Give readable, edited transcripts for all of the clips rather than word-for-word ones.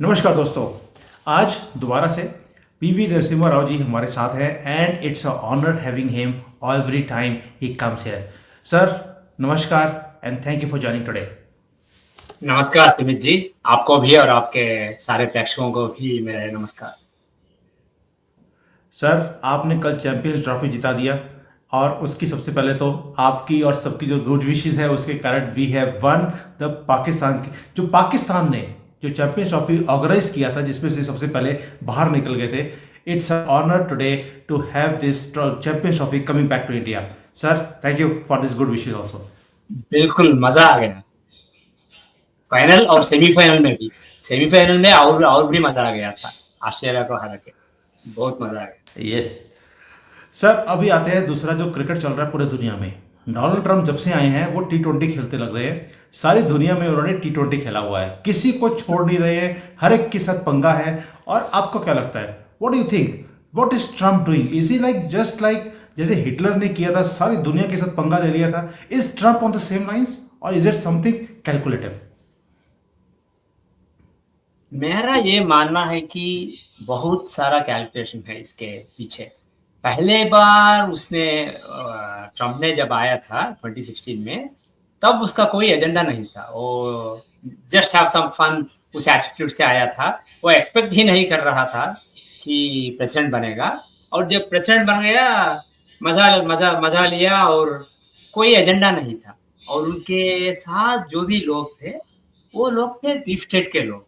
नमस्कार दोस्तों। आज दोबारा से पीवी नरसिम्हा राव जी हमारे साथ हैं and it's a honour having him every time he comes here. Sir, नमस्कार and thank you for joining today. नमस्कार सुमित जी। आपको भी और आपके सारे प्रेक्षकों को भी मेरा नमस्कार। सर, आपने कल चैंपियंस ट्रॉफी जिता दिया और उसकी सबसे पहले तो आपकी और सबकी जो गुड विशेस है उसके कारण we have won the Pakistan की जो पाकिस्तान ने जो चैंपियंस ट्रॉफी ऑर्गेनाइज किया था जिसमें से सबसे पहले बाहर निकल गए थे। It's a honour today to have this champions trophy coming back to India. Sir, thank you for this good wishes also. बिल्कुल मजा आ गया फाइनल और सेमीफाइनल में भी। सेमीफाइनल में और भी मजा आ गया था। ऑस्ट्रेलिया को हरा के बहुत मजा आ गया। यस सर, अभी आते हैं दूसरा जो क्रिकेट चल रहा है पूरे दुनिया में। डोनाल्ड ट्रंप जब से आए हैं वो टी20 खेलते लग रहे हैं। सारी दुनिया में उन्होंने टी20 खेला हुआ है, किसी को छोड़ नहीं रहे हैं, हर एक के साथ पंगा है। और आपको क्या लगता है, what do you think, what is Trump doing? Is he like just like जैसे हिटलर ने किया था, सारी दुनिया के साथ पंगा ले लिया था? Is Trump on the same lines और इज इट समथिंग कैलकुलेटिव? मेरा ये मानना है कि बहुत सारा कैलकुलेशन है इसके पीछे। पहले बार उसने ट्रम्प ने जब आया था 2016 में, तब उसका कोई एजेंडा नहीं था। वो जस्ट हैव सम फन उस एटीट्यूड से आया था। वो एक्सपेक्ट ही नहीं कर रहा था कि प्रेसिडेंट बनेगा। और जब प्रेसिडेंट बन गया, मजा मजा मजा लिया और कोई एजेंडा नहीं था। और उनके साथ जो भी लोग थे, वो लोग थे डीप स्टेट के लोग।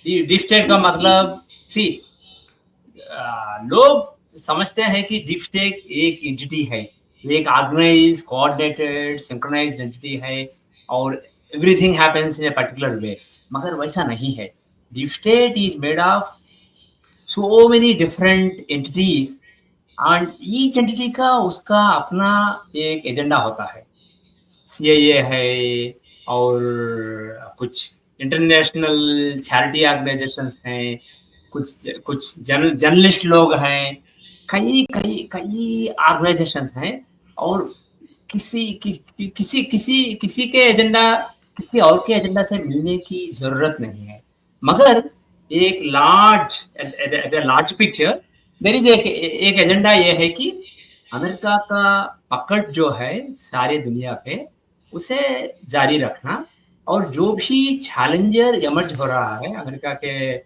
डीप स्टेट का मतलब सी, लोग समझते हैं कि डीप स्टेट एक एंटिटी है, एक ऑर्गेनाइज कोऑर्डिनेटेड सिंक्रोनाइज्ड एंटिटी है और everything happens in a particular way. मगर वैसा नहीं है। Deep state is made of so many different entities and each entity का उसका अपना एक एजेंडा होता है। सीआईए है और कुछ इंटरनेशनल चैरिटी ऑर्गेनाइजेशंस हैं, कुछ कुछ जर्नलिस्ट लोग हैं, कई कई कई ऑर्गेनाइजेशंस हैं। और किसी के एजेंडा किसी और के एजेंडा से मिलने की जरूरत नहीं है। मगर एक लार्ज पिक्चर देयर इज एक एजेंडा ये है कि अमेरिका का पकड़ जो है सारी दुनिया पे, उसे जारी रखना। और जो भी चैलेंजर इमर्ज हो रहा है अमेरिका के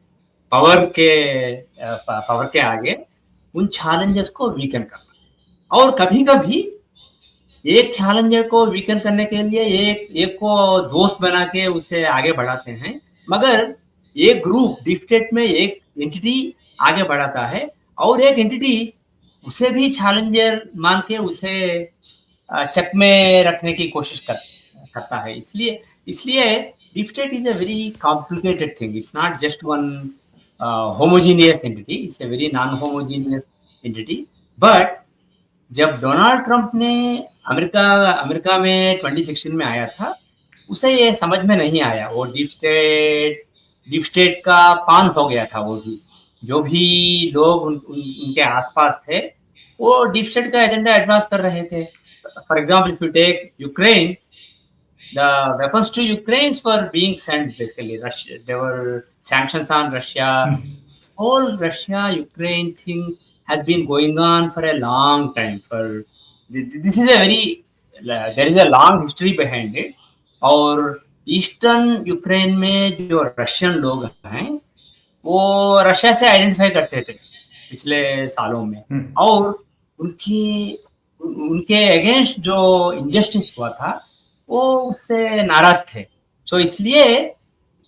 पावर के पावर के आगे, उन चैलेंजर्स को वीकन करना। और कभी कभी एक चैलेंजर को वीकन करने के लिए एक एक को दोस्त बना के उसे आगे बढ़ाते हैं। मगर एक ग्रुप डीप स्टेट में एक एंटिटी आगे बढ़ाता है और एक एंटिटी उसे भी चैलेंजर मान के उसे चक में रखने की कोशिश करता है। इसलिए इसलिए deep state is a very complicated thing. It's not just one homogeneous entity, it's a very non homogeneous entity. But जब डोनाल्ड ट्रंप ने अमेरिका अमेरिका में 2016 में आया था, उसे ये समझ में नहीं आया। वो डीप स्टेट का पान हो गया था। वो भी जो भी लोग उनके आसपास थे, वो डीप स्टेट का एजेंडा एडवांस कर रहे थे। For example, if you take Ukraine, the weapons to Ukraine were being sent basically. Russia, there were sanctions on Russia. Whole Russia-Ukraine thing has been going on for a long time. This is a very there is a long history behind it. और eastern Ukraine में जो Russian लोग हैं, वो Russia से identify करते थे पिछले सालों में। और उनकी उनके अगेंस्ट जो इनजस्टिस हुआ था, वो उससे नाराज थे। सो इसलिए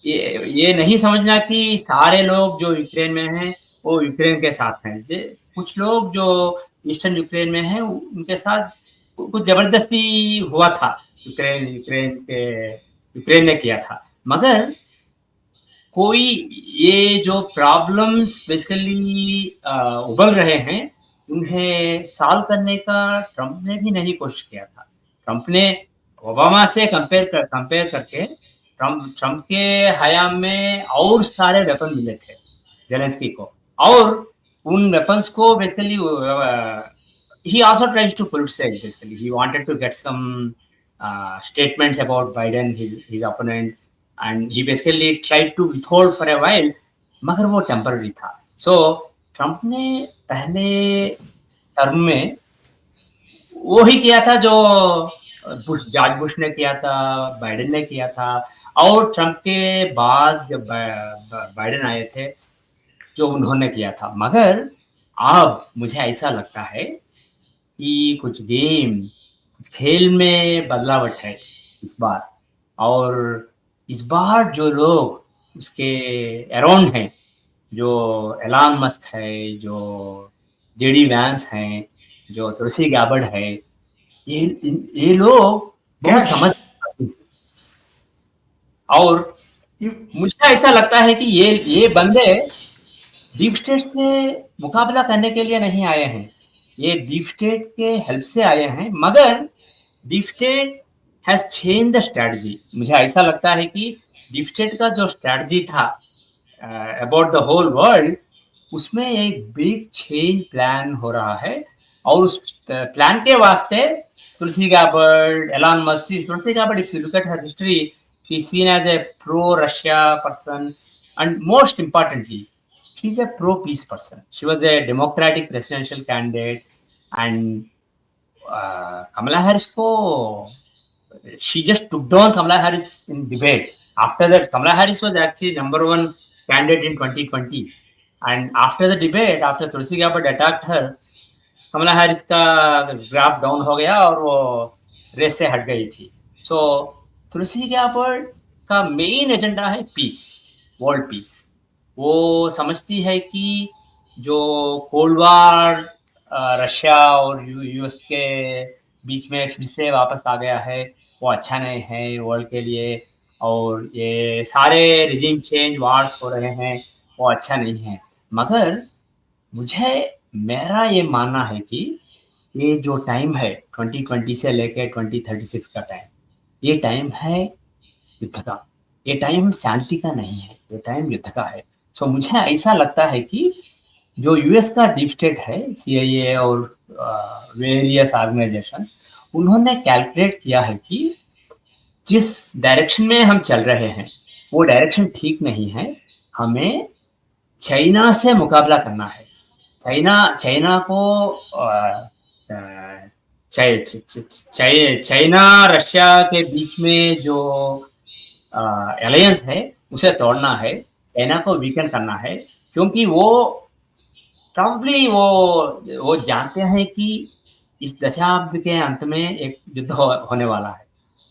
ये नहीं समझना कि सारे लोग जो यूक्रेन में हैं वो यूक्रेन के साथ हैं। कुछ लोग जो ईस्टर्न यूक्रेन में हैं उनके साथ कुछ जबरदस्ती हुआ था। यूक्रेन ने किया था। मगर कोई ये जो प्रॉब्लम्स बेसिकली उबल रहे हैं, उन्हें सॉल्व करने का ट्रंप ने भी नहीं कोशिश किया था। ट्रंप ने ओबामा से कंपेयर करके ट्रंप के हयाम में और सारे वेपन मिले थे जेलेंस्की को। और उन वेपन्स को basically he also tries to politicize. Basically he wanted to get some statements about Biden, his opponent, and he basically tried to withhold for a while, मगर वो टेम्पररी था। सो ट्रम्प ने पहले टर्म में वो ही किया था जो जॉर्ज बुश ने किया था, बाइडेन ने किया था, और ट्रम्प के बाद जब बाइडेन आए थे जो उन्होंने किया था। मगर अब मुझे ऐसा लगता है कि कुछ खेल में बदलावट है इस बार, और इस बार जो लोग उसके अराउंड हैं, जो एलान मस्क है, जो जेडी वैंस हैं, जो तुलसी गैबर्ड है, ये लोग बहुत कैश समझ, और मुझे ऐसा लगता है कि ये बंदे डीप स्टेट से मुकाबला करने के लिए नहीं आए हैं, ये डीप स्टेट के हेल्प से आए हैं। मगर deep state has change the strategy. मुझे ऐसा लगता है कि डीप स्टेट का जो स्ट्रेटजी था अबाउट द होल वर्ल्ड, उसमें एक बिग चेंज प्लान हो रहा है, और उस प्लान के वास्ते Tulsi Gabbard, Elon Musk, Tulsi Gabbard, if you look at her history, she is seen as a pro-Russia person, and most importantly, she's a pro-peace person. She was a Democratic presidential candidate, and Kamala Harris ko, she just took down Kamala Harris in debate. After that, Kamala Harris was actually number one candidate in 2020, and after the debate, after Tulsi Gabbard attacked her, Kamala Harris का graph down हो गया और वो race से हट गई थी। सो Tulsi Gabbard का मेन एजेंडा है पीस, वर्ल्ड पीस। वो समझती है कि जो कोल्ड वार रशिया और यूएस के बीच में फिर से वापस आ गया है, वो अच्छा नहीं है वर्ल्ड के लिए, और ये सारे रिजीम चेंज वार्स हो रहे हैं, वो अच्छा नहीं है। मगर मुझे, मेरा ये मानना है कि ये जो टाइम है 2020 से लेके 2036 का टाइम, ये टाइम है युद्ध का, ये टाइम शांति का नहीं है, ये टाइम युद्ध का है। सो मुझे ऐसा लगता है कि जो यूएस का डीप स्टेट है, सीआईए और वेरियस ऑर्गेनाइजेशंस, उन्होंने कैलकुलेट किया है कि जिस डायरेक्शन में हम चल रहे हैं वो डायरेक्शन ठीक नहीं है, हमें चाइना से मुकाबला करना है। चाइना को चाइना रशिया के बीच में जो अलायंस है उसे तोड़ना है, चाइना को वीकन करना है, क्योंकि वो प्रॉब्ली वो जानते हैं कि इस दशाब्द के अंत में एक युद्ध होने वाला है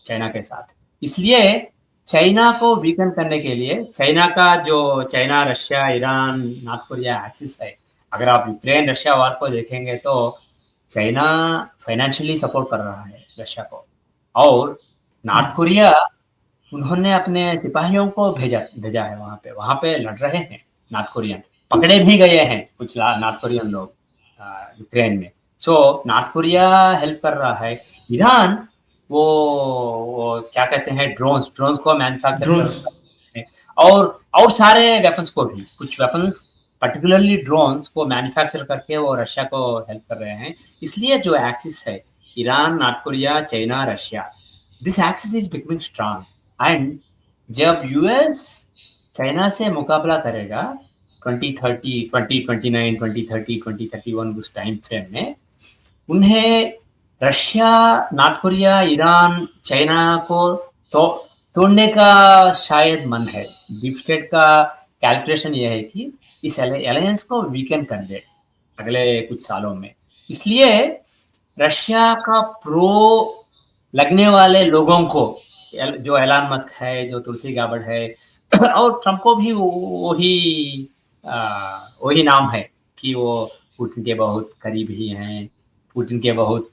चाइना के साथ। इसलिए चाइना को वीकन करने के लिए, चाइना का जो China Russia Iran north Korea axis है, अगर आप यूक्रेन रशिया वार को देखेंगे तो चाइना फाइनेंशियली सपोर्ट कर रहा है रशिया को, और नॉर्थ कोरिया उन्होंने अपने सिपाहियों को भेजा है वहां पे लड़ रहे हैं। नॉर्थ कोरियन पकड़े भी गए हैं कुछ नॉर्थ कोरियन लोग यूक्रेन में। सो नॉर्थ कोरिया हेल्प कर रहा है। ईरान वो क्या कहते हैं, ड्रोन्स को मैन्युफैक्चर कर ड्रोन्स। रहा है, और सारे वेपन्स को भी, कुछ वेपन्स पर्टिकुलरली ड्रोन्स को मैन्युफैक्चर करके वो रशिया को हेल्प कर रहे हैं। इसलिए जो एक्सिस है Iran, north Korea, China, Russia, this axis is becoming strong. And जब यूएस चाइना से मुकाबला करेगा 2030, 2029, 2030, 2031 उस टाइम फ्रेम में, उन्हें Russia, north Korea, Iran, China को तोड़ने का शायद मन है। डीप स्टेट का कैलकुलेशन यह है कि इस अलायंस को वीकन कर दे अगले कुछ सालों में। इसलिए रशिया का प्रो लगने वाले लोगों को, जो एलन मस्क है, जो तुलसी गैबर्ड है, और ट्रम्प को भी वही नाम है कि वो पुतिन के बहुत करीब ही हैं, पुतिन के बहुत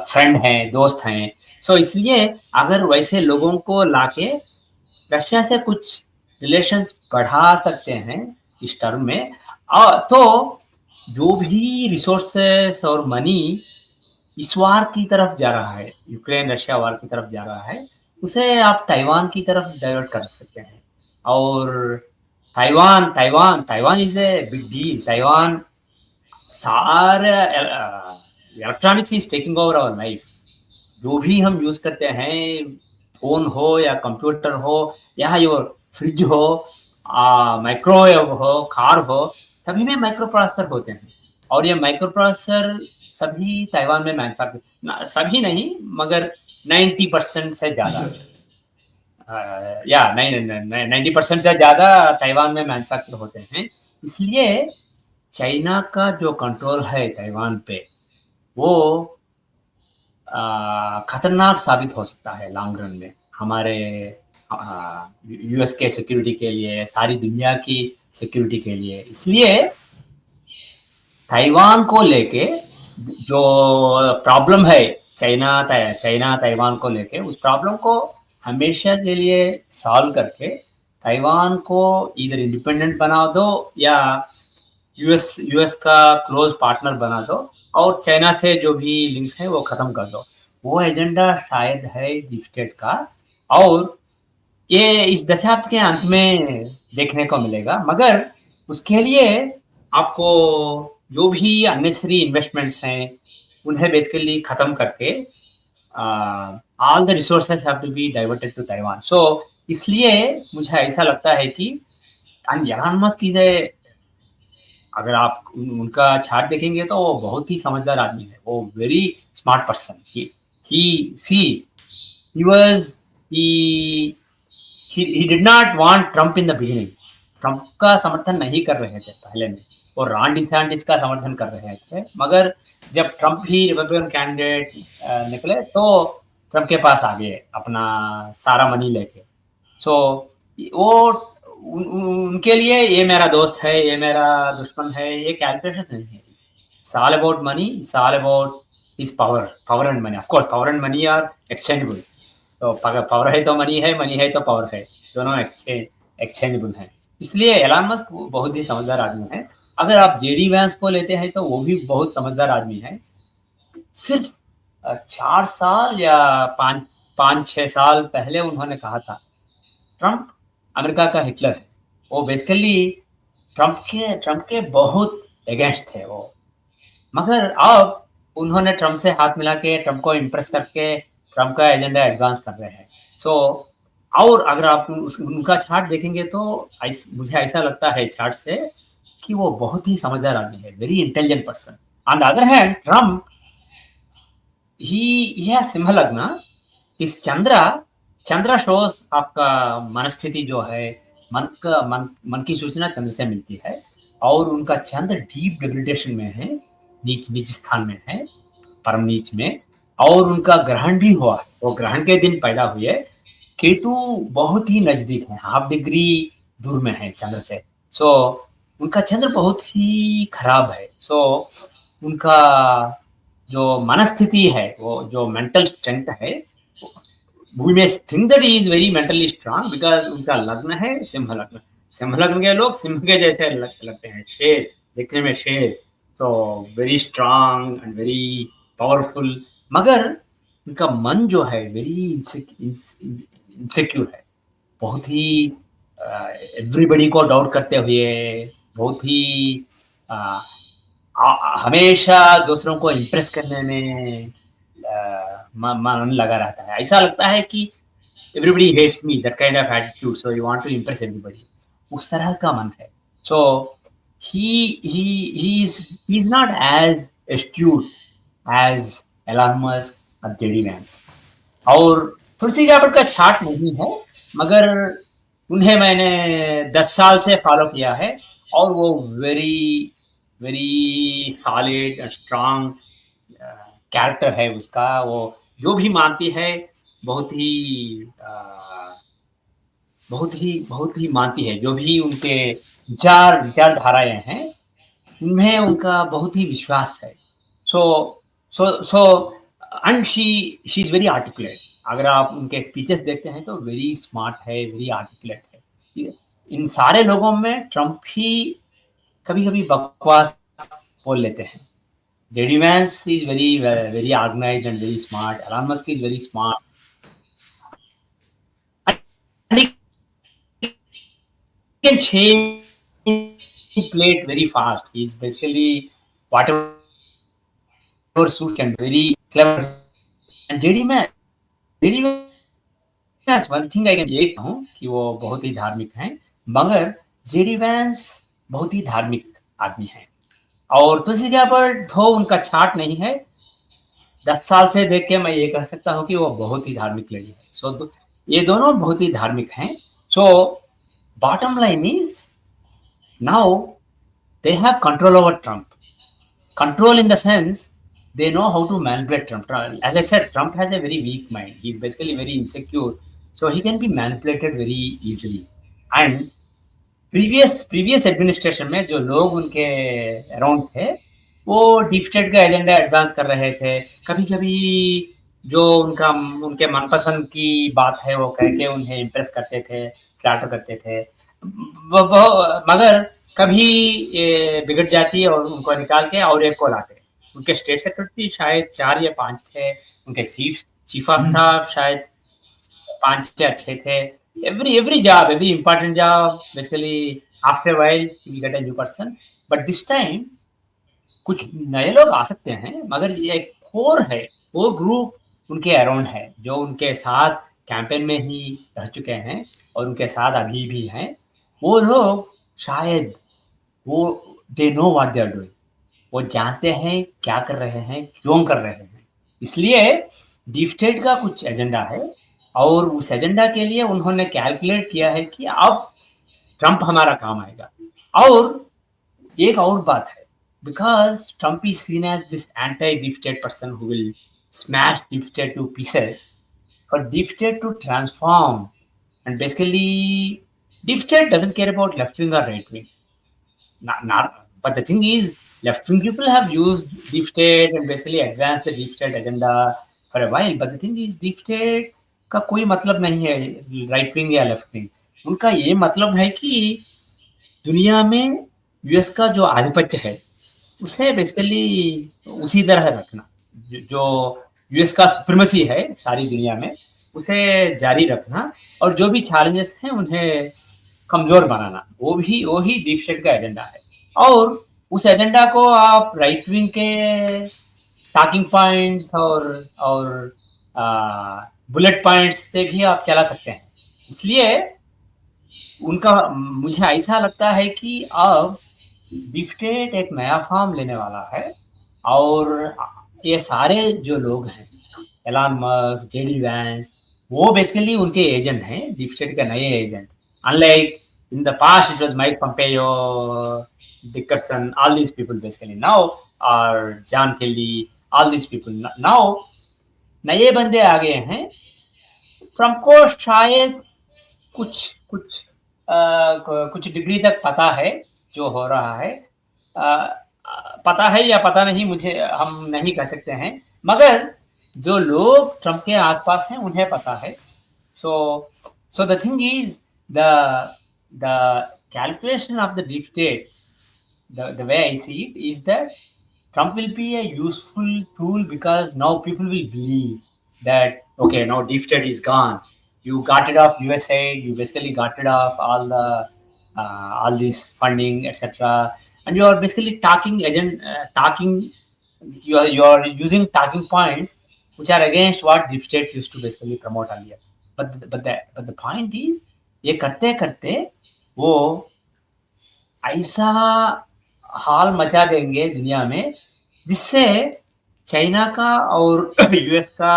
फ्रेंड हैं, दोस्त हैं। सो इसलिए अगर वैसे लोगों को लाके रशिया से कुछ रिलेशंस बढ़ा सकते हैं इस टर्म में, तो जो भी रिसोर्सेस और मनी इस वार की तरफ जा रहा है, यूक्रेन रशिया वार की तरफ जा रहा है, उसे आप ताइवान की तरफ डाइवर्ट कर सकते हैं। और Taiwan is a big deal. Taiwan सारे electronics is taking over our life. जो भी हम यूज करते हैं फोन हो या कंप्यूटर हो या योर फ्रिज हो, माइक्रोवेव हो, कार हो, सभी में माइक्रो प्रोसेसर होते हैं। और ये माइक्रो प्रोसेसर सभी ताइवान में मैन्युफैक्चर, सभी नहीं मगर 90% से ज्यादा, जी। या 90% से ज्यादा ताइवान में मैन्युफैक्चर होते हैं। इसलिए चाइना का जो कंट्रोल है ताइवान पे, वो खतरनाक साबित हो सकता है लॉन्ग रन में हमारे यूएस के सिक्योरिटी के लिए, सारी दुनिया की सिक्योरिटी के लिए। इसलिए ताइवान को लेके जो प्रॉब्लम है, चाइना ताइवान को लेके, उस प्रॉब्लम को हमेशा के लिए सॉल्व करके ताइवान को इधर इंडिपेंडेंट बना दो या यूएस का क्लोज पार्टनर बना दो और चाइना से जो भी लिंक्स है वो खत्म कर दो। वो एजेंडा शायद है डीप स्टेट का, और ये इस दशाब्द के अंत में देखने को मिलेगा। मगर उसके लिए आपको जो भी अननेसेसरी इन्वेस्टमेंट्स हैं उन्हें बेसिकली खत्म करके all the resources have to be diverted to Taiwan. So इसलिए मुझे ऐसा लगता है कि and Elon Musk is a, अगर आप उनका चार्ट देखेंगे तो वो बहुत ही समझदार आदमी है, वो very smart person. He was he did not want Trump in the beginning. Trump का समर्थन नहीं कर रहे थे पहले में, और रॉन डिसैंटिस का समर्थन कर रहे थे। मगर जब ट्रम्प ही रिपब्लिकन कैंडिडेट निकले तो ट्रम्प के पास आ गए अपना सारा मनी लेके। सो वो उनके लिए ये मेरा दोस्त है, ये मेरा दुश्मन है, ये कैलकुलेशन नहीं है। It's all about money, it's all about is power and money. Of course power and money are exchangeable. तो पावर है तो मनी है तो पावर है, दोनों एक्सचेंजेबल हैं। इसलिए एलन मस्क बहुत ही समझदार आदमी है। अगर आप जेडी वैंस को लेते हैं तो वो भी बहुत समझदार आदमी है। सिर्फ 4 साल या 5-6 साल पहले उन्होंने कहा था ट्रम्प अमेरिका का हिटलर है। वो बेसिकली ट्रम्प के बहुत अगेंस्ट थे वो। मगर अब उन्होंने ट्रम्प से हाथ मिला के ट्रम्प को इम्प्रेस करके ट्रम्प का एजेंडा एडवांस कर रहे हैं। सो और अगर आप उनका चार्ट देखेंगे तो मुझे ऐसा लगता है चार्ट से कि वो बहुत ही समझदार आदमी है, very intelligent person. On the other hand Trump he has Singh लग्न। इस चंद्रा शोज आपका मनस्थिति जो है, मन की सूचना चंद्र से मिलती है, और उनका चंद्र डीप डिप्रेशन में है, नीच स्थान में है, परम नीच में। और उनका ग्रहण भी हुआ है, वो ग्रहण के दिन पैदा हुए। केतु बहुत ही नजदीक है, 1/2 डिग्री दूर में है चंद्र से। सो उनका चंद्र बहुत ही खराब है। सो उनका जो मनस्थिति है, वो जो मेंटल स्ट्रेंथ है, we may think that he is very mentally strong because उनका लग्न है सिंह लग्न। सिंह लग्न के लोग सिंह के जैसे लगते हैं, शेर दिखने में, शेर। तो very strong and very powerful. मगर उनका मन जो है वेरी इनसिक्योर है, बहुत ही एवरीबडी को डाउट करते हुए, बहुत ही हमेशा दूसरों को इम्प्रेस करने में मन लगा रहता है। ऐसा लगता है कि everybody hates me, that kind of attitude, so you want to impress everybody, उस तरह का मन है। So he's not as astute as Elon Musk और जेडी वैंस। और तुलसी गैबर्ट का चार्ट नहीं है, मगर उन्हें मैंने 10 साल से फॉलो किया है, और वो very very solid and strong character है उसका। वो जो भी मानती है बहुत ही मानती है। जो भी उनके विचारधाराएं हैं उनमें उनका बहुत ही विश्वास है। So so and she is very articulate. अगर आप उनके स्पीचेस देखते हैं तो वेरी स्मार्ट है, वेरी आर्टिकुलेट है। इन सारे लोगों में ट्रम्प ही कभी कभी बकवास बोल लेते हैं। JD Vance is very very organised and very smart. Elon Musk is very smart and he can change plate very fast. He's basically whatever suit can be very clever. And JD yes, one thing I can ये कहूँ कि वो बहुत ही धार्मिक हैं, मगर JD Vance बहुत ही धार्मिक आदमी हैं। और तुलसी गैबर्ट थो उनका छाट नहीं है, 10 साल से देख के मैं ये कह सकता हूँ कि वो बहुत ही धार्मिक लेडी है। सो ये दोनों बहुत ही धार्मिक हैं। So bottom line is now they have control over Trump. Control in the sense they know how to manipulate Trump. As I said, Trump has a very weak mind. He's basically very insecure, so he can be manipulated very easily. And previous administration में जो लोग उनके around थे, वो deep state का agenda advance कर रहे थे। कभी कभी जो उनके मनपसंद की बात है वो कह के उन्हें इम्प्रेस करते थे, फ्लैटर करते थे। मगर कभी ये बिगड़ जाती है और उनको निकाल के और एक को लाते। उनके स्टेट सेक्रेटरी शायद 4 या 5 थे, उनके चीफ ऑफ स्टाफ शायद 5 या 6 थे। every job, every important job, basically after a while you get a new person. But this time कुछ नए लोग आ सकते हैं, मगर ये एक कोर है, वो ग्रुप उनके अराउंड है, जो उनके साथ कैंपेन में ही रह चुके हैं और उनके साथ अभी भी हैं। वो लोग शायद वो they know what they are doing, वो जानते हैं क्या कर रहे हैं, क्यों कर रहे हैं। इसलिए डीप स्टेट का कुछ एजेंडा है और उस एजेंडा के लिए उन्होंने कैलकुलेट किया है कि अब ट्रंप हमारा काम आएगा। और एक और बात है, because Trump is seen as this anti-deep state person who will smash deep state to pieces, for deep state to transform, and basically deep state doesn't care about left wing or right wing. But the thing is, left wing people have used deep state and basically advanced the deep state agenda for a while. But the thing is, deep state का कोई मतलब नहीं है right wing या left wing. उनका ये मतलब है कि दुनिया में यूएस का जो आधिपत्य है उसे बेसिकली उसी तरह रखना, जो यूएस का सुप्रीमेसी है सारी दुनिया में उसे जारी रखना, और जो भी चैलेंजेस हैं उन्हें कमजोर बनाना, वो ही डीप स्टेट का एजेंडा है। और उस एजेंडा को आप राइट विंग के टॉकिंग पॉइंट्स और बुलेट पॉइंट्स से भी आप चला सकते हैं। इसलिए उनका मुझे ऐसा लगता है कि अब डीप स्टेट एक नया फॉर्म लेने वाला है और ये सारे जो लोग हैं, एलन मस्क, जेडी वैंस, वो बेसिकली उनके एजेंट हैं, डीप स्टेट के नए agent. Unlike in the past it was Mike Pompeo, Dickerson, all these people basically now, और John Kelly, all these people now नए बंदे आ गए हैं। ट्रम्प को शायद कुछ कुछ कुछ डिग्री तक पता है जो हो रहा है। पता है या पता नहीं, मुझे हम नहीं कह सकते हैं, मगर जो लोग ट्रम्प के आसपास हैं उन्हें पता है। So the thing is the calculation of the deep state, the way I see it is that Trump will be a useful tool because now people will believe that okay, now deep state is gone. You got rid of USAID, you basically got rid of all this funding, etc. And you are basically you are using talking points which are against what deep state used to basically promote earlier. But the point is, ये करते करते वो ऐसा हाल मचा देंगे दुनिया में जिससे चाइना का और यूएस का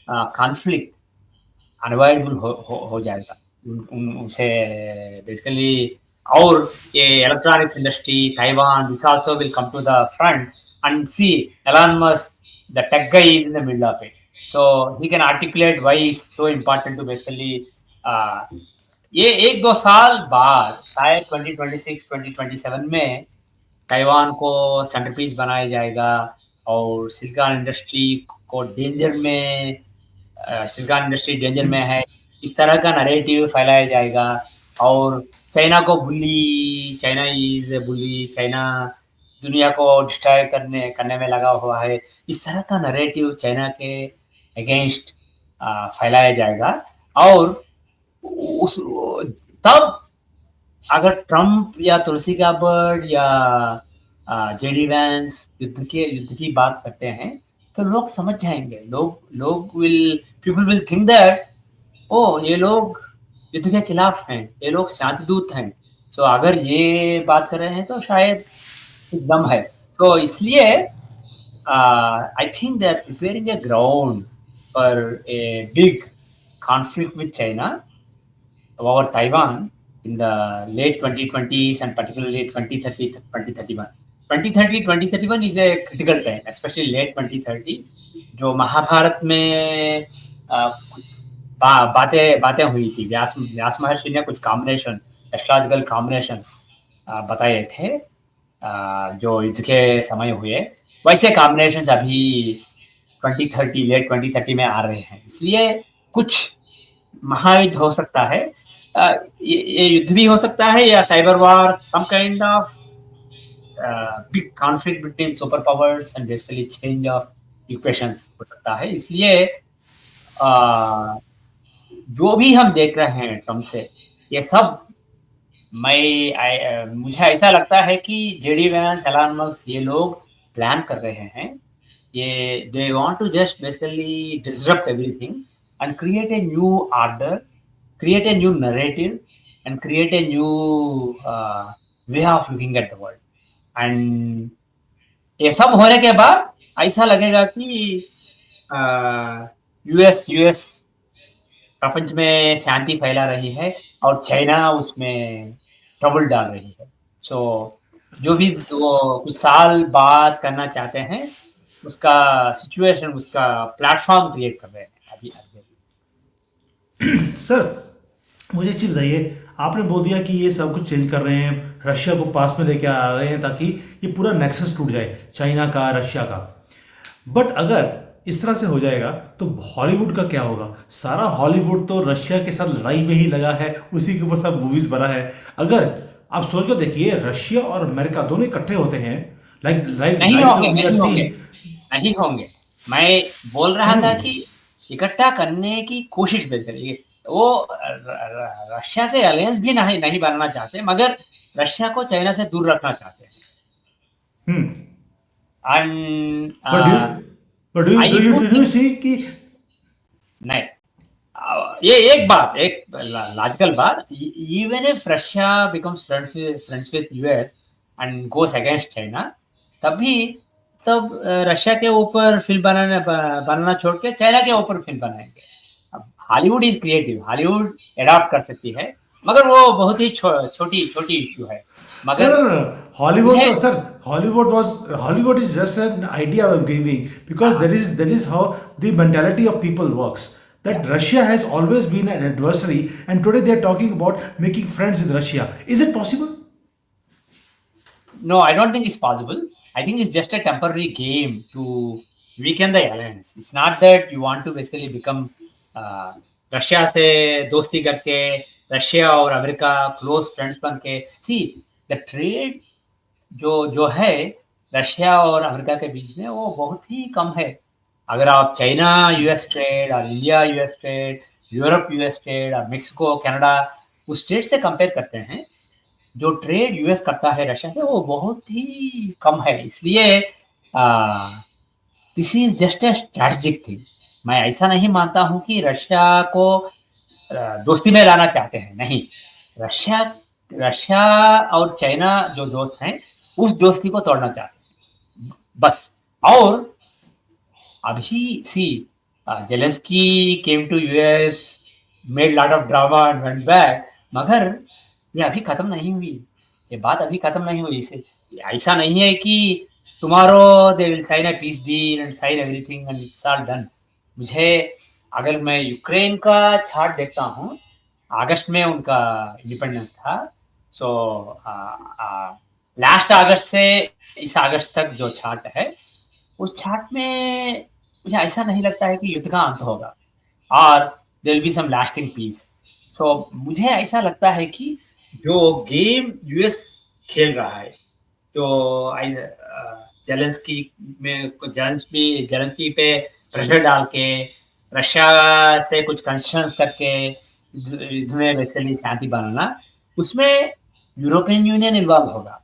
कॉन्फ्लिक्ट अनअवॉइडेबल हो जाएगा उनसे बेसिकली। और ये electronics industry, Taiwan, this also will come to the front and see Elon Musk, the tech guy is in the middle of it, so he can articulate why it's so important to basically ये 1-2 साल बाद शायद 2026-2027 में Taiwan को centrepiece बनाया जाएगा और silicon industry danger में है, इस तरह का नैरेटिव फैलाया जाएगा। और चाइना को China is a bully, China दुनिया को डिस्ट्रॉय करने में लगा हुआ है, इस तरह का नैरेटिव चाइना के अगेंस्ट फैलाया जाएगा। और उस तब अगर ट्रम्प या तुलसी गैबर्ट या जेडी वैंस युद्ध की बात करते हैं तो लोग समझ जाएंगे, पीपल विल थिंक दैट ओ ये लोग युद्ध के खिलाफ हैं, ये लोग शांति दूत हैं। सो अगर ये बात कर रहे हैं तो शायद कुछ दम है। तो इसलिए I think they are preparing a ground for a big conflict with China over Taiwan in the late 2020s and particularly 2030, 2031. 2030, 2031 is a critical time, especially late 2030, जो महाभारत में कुछ बातें बातें हुई थी। व्यास व्यास महर्षि ने कुछ कॉम्बिनेशन, एस्ट्रोलॉजिकल कॉम्बिनेशंस बताए थे जो युद्ध के समय हुए। वैसे कॉम्बिनेशंस अभी 2030 लेट 2030 में आ रहे हैं, इसलिए कुछ महायुद्ध हो सकता है। ये युद्ध भी हो सकता है या cyber war, some kind of big conflict between super powers and basically change of equations हो सकता है। इसलिए जो भी हम देख रहे हैं ट्रम्प से, ये सब मुझे ऐसा लगता है कि जेडी वैंस, एलन मस्क ये लोग प्लान कर रहे हैं। ये they want to just basically disrupt everything and create a new order, create a new narrative, and create a new way of looking at the world. And ये सब होने के बाद ऐसा लगेगा कि यूएस प्रपंच में शांति फैला रही है और चाइना उसमें ट्रबल डाल रही है। सो जो भी वो कुछ साल बाद करना चाहते हैं, उसका सिचुएशन, उसका प्लेटफॉर्म क्रिएट कर रहे हैं अभी। सर मुझे एक चीज़ बताइए, आपने बोल दिया कि ये सब कुछ चेंज कर रहे हैं, रशिया को पास में लेके आ रहे हैं ताकि ये पूरा नेक्सस टूट जाए चाइना का, रशिया का। बट अगर इस तरह से हो जाएगा तो हॉलीवुड का क्या होगा? सारा हॉलीवुड तो रशिया के साथ लड़ाई में ही लगा है, उसी के ऊपर सब मूवीज बना है। अगर आप सोच कर देखिए, रशिया और अमेरिका दोनों इकट्ठे होते हैं, लाइक लाइक नहीं लाइक होंगे, वी आर नहीं होंगे, सीइंग। नहीं होंगे। मैं बोल रहा था कि इकट्ठा करने की कोशिश भी करिए। वो रशिया से अलायंस भी नहीं नहीं बनाना चाहते, मगर रशिया को चाइना से दूर रखना चाहते हैं। And but but I do you do do you think, see कि नहीं, ये एक बात, एक लॉजिकल बात, even if Russia becomes friends with US and goes against China, तभी तब रशिया के ऊपर फिल्म बनाना छोड़ के चाइना के ऊपर फिल्म बनाएंगे। अब Hollywood is creative, Hollywood adopt कर सकती है, मगर वो बहुत ही छोटी छोटी इश्यू है। no, मगर no, no, no. Hollywood, मुझे sir. Hollywood is just an idea I'm giving because that is how the mentality of people works. That Russia has always been an adversary, and today they are talking about making friends with Russia. Is it possible? No, I don't think it's possible. I think it's just a temporary game to weaken the alliance. It's not that you want to basically become Russia से दोस्ती करके Russia और America close friends बन के। See the trade जो जो है Russia और अमेरिका के बीच में, वो बहुत ही कम है। अगर आप चाइना यूएस ट्रेड और India US trade, Europe US trade और मेक्सिको कनाडा, उस स्टेट से कंपेयर करते हैं, जो ट्रेड यूएस करता है रशिया से वो बहुत ही कम है। इसलिए this is just a strategic thing. मैं ऐसा नहीं मानता हूं कि रशिया को दोस्ती में लाना चाहते हैं, नहीं। रशिया रशिया और चाइना जो दोस्त हैं, उस दोस्ती को तोड़ना चाहते हैं बस। और अभी see Zelensky came to US, made lot of drama and went back, मगर ये अभी खत्म नहीं हुई, ये बात अभी खत्म नहीं हुई। इसे ऐसा नहीं है कि tomorrow they will sign a peace deal and sign everything and it's all done. मुझे, अगर मैं यूक्रेन का चार्ट देखता हूँ, अगस्त में उनका इंडिपेंडेंस था। सो लास्ट अगस्त से इस अगस्त तक जो चार्ट है, उस चार्ट में मुझे ऐसा नहीं लगता है कि युद्ध का अंत होगा और there will be some lasting peace. So मुझे ऐसा लगता है कि जो गेम यूएस खेल रहा है, जो जेलेंस्की में जेलेंस्की पे प्रेशर डाल के रशिया से कुछ कंसेशंस करके युद्ध में बेसिकली शांति बनाना, उसमें यूरोपियन यूनियन इन्वॉल्व होगा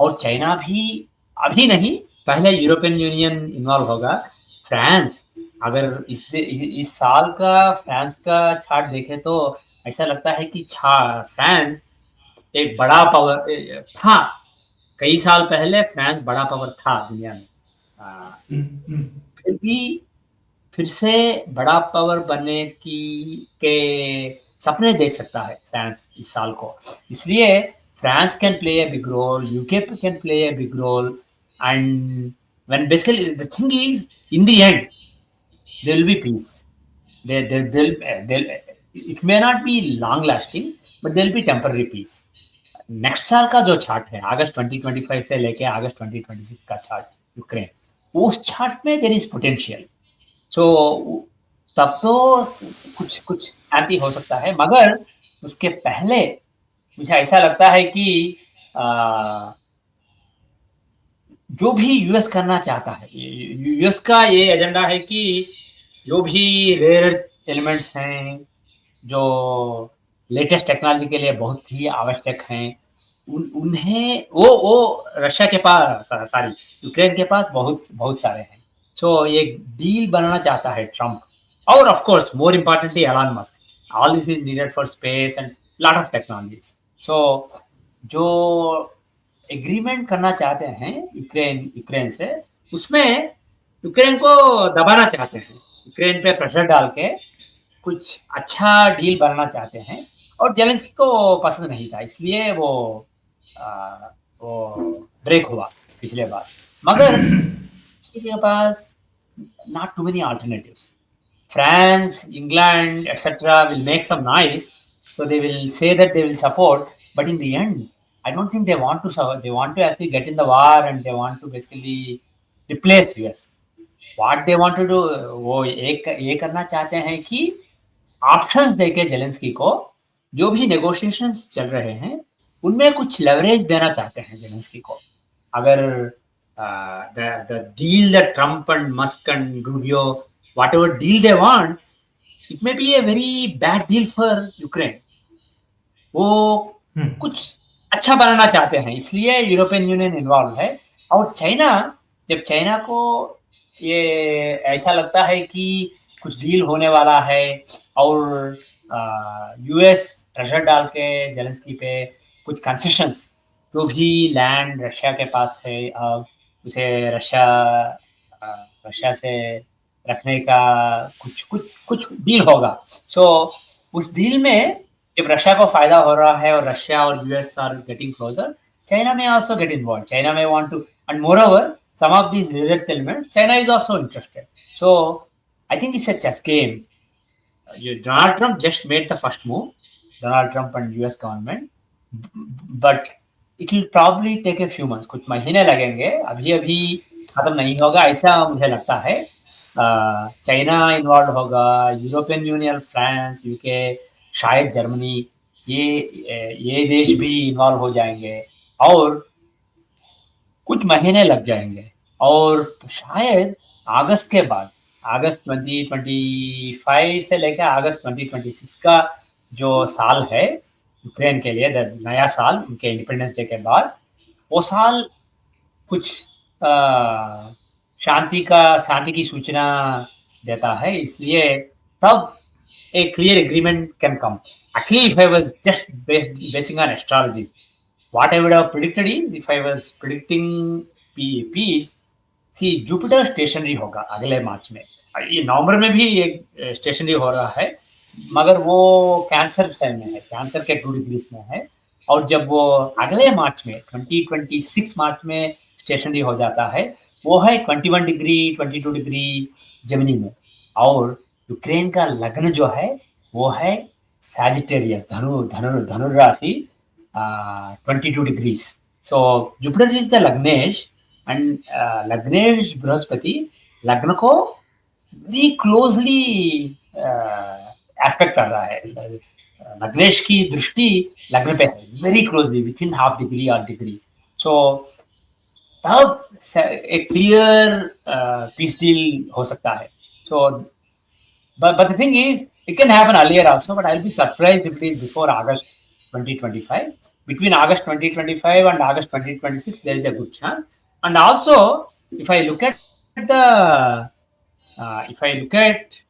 और चाइना भी। अभी नहीं, पहले यूरोपियन यूनियन इन्वॉल्व होगा, फ्रांस, अगर इस साल का फ्रांस का चार्ट देखें तो ऐसा लगता है कि फ्रांस एक बड़ा पावर था। कई साल पहले फ्रांस बड़ा पावर था दुनिया में। फिर भी फिर से बड़ा पावर बनने की के सपने देख सकता है फ्रांस इस साल को। इसलिए France can play a big role, UK can play a big role, and when basically the thing is in the end there will be peace. they'll it may not be long lasting, but there'll be temporary peace. Next साल का जो chart है अगस्त 2025 से लेके अगस्त 2026 का chart Ukraine, उस chart में there is potential. सो तब तो कुछ कुछ शांति हो सकता है, मगर उसके पहले मुझे ऐसा लगता है कि आ, जो भी यूएस करना चाहता है, यूएस का ये एजेंडा है कि जो भी रेयर एलिमेंट्स हैं, जो लेटेस्ट टेक्नोलॉजी के लिए बहुत ही आवश्यक हैं, उन्हें वो रशिया के पास, सॉरी, यूक्रेन के पास बहुत बहुत सारे हैं। सो ये डील बनाना चाहता है ट्रम्प, और of course more importantly Elon Musk. All this is needed for space and lot of technologies. So जो एग्रीमेंट करना चाहते हैं यूक्रेन यूक्रेन से, उसमें यूक्रेन को दबाना चाहते हैं, यूक्रेन पे प्रेशर डाल के कुछ अच्छा डील बनाना चाहते हैं, और जेलेंस्की को पसंद नहीं था, इसलिए वो ब्रेक हुआ पिछले बार। मगर के पास not too many alternatives. France, England, etc. will make some noise, so they will say that they will support. But in the end, I don't think they want to support. They want to actually get in the war, and they want to basically replace US. What they want to do, वो ये करना चाहते हैं कि options देके Zelensky को जो भी नेगोशिएशंस चल रहे हैं उनमें कुछ लेवरेज देना चाहते हैं जेलेंस्की को। अगर the deal that Trump and Musk and Rubio, whatever deal they want, it may be a very bad deal for Ukraine. वो कुछ अच्छा बनाना चाहते हैं, इसलिए यूरोपियन यूनियन इन्वॉल्व है। और चाइना, जब चाइना को ये ऐसा लगता है कि कुछ डील होने वाला है, और यूएस प्रेशर डाल के जेलेंस्की पे कुछ कंसेशंस, जो भी लैंड रशिया के पास है उसे रशिया से रखने का कुछ कुछ कुछ डील होगा। सो उस डील में जब रशिया को फायदा हो रहा है और रशिया और US are getting closer, China may also get involve. China may want to, and moreover some of these result elements, China is also interested. So I think it's a chess game. Donald Trump just made the first move, Donald Trump and US government, but it will probably take a few months. कुछ महीने लगेंगे, अभी अभी खत्म नहीं होगा ऐसा मुझे लगता है। चाइना इन्वॉल्व होगा, यूरोपियन यूनियन, फ्रांस, यूके, शायद जर्मनी, ये देश भी इन्वॉल्व हो जाएंगे, और कुछ महीने लग जाएंगे। और शायद अगस्त के बाद, अगस्त 2025 से लेकर अगस्त 2026 का जो साल है यूक्रेन के लिए, नया साल उनके इंडिपेंडेंस डे के बाद, वो साल कुछ शांति की सूचना देता है। इसलिए तब a clear agreement can come. Actually, if I was just basing on astrology, what I would have predicted is, if I was predicting peace, see, Jupiter stationary होगा अगले मार्च में। ये नवंबर में भी एक स्टेशनरी हो रहा है, मगर वो कैंसर साइन में है, कैंसर के 2 डिग्रीज में है। और जब वो अगले मार्च में 2026 मार्च में स्टेशनरी हो जाता है, वो है 21 डिग्री 22 डिग्री जेमिनी में। और यूक्रेन का लग्न जो है वो है सैजिटेरियस, धनु राशि, 22 degrees. So Jupiter is the लग्नेश, एंड लग्नेश बृहस्पति लग्न को वेरी क्लोजली एस्पेक्ट कर रहा है। लग्नेश की दृष्टि लग्न पे है very closely, with in half degree और डिग्री। सो तब एक क्लियर पीस डील हो सकता है। सो but the thing is, it can happen earlier also, but I'll be surprised if it is before August 2025. Between August 2025 and August 2026, there is a good chance. And also, if I look at the If I look at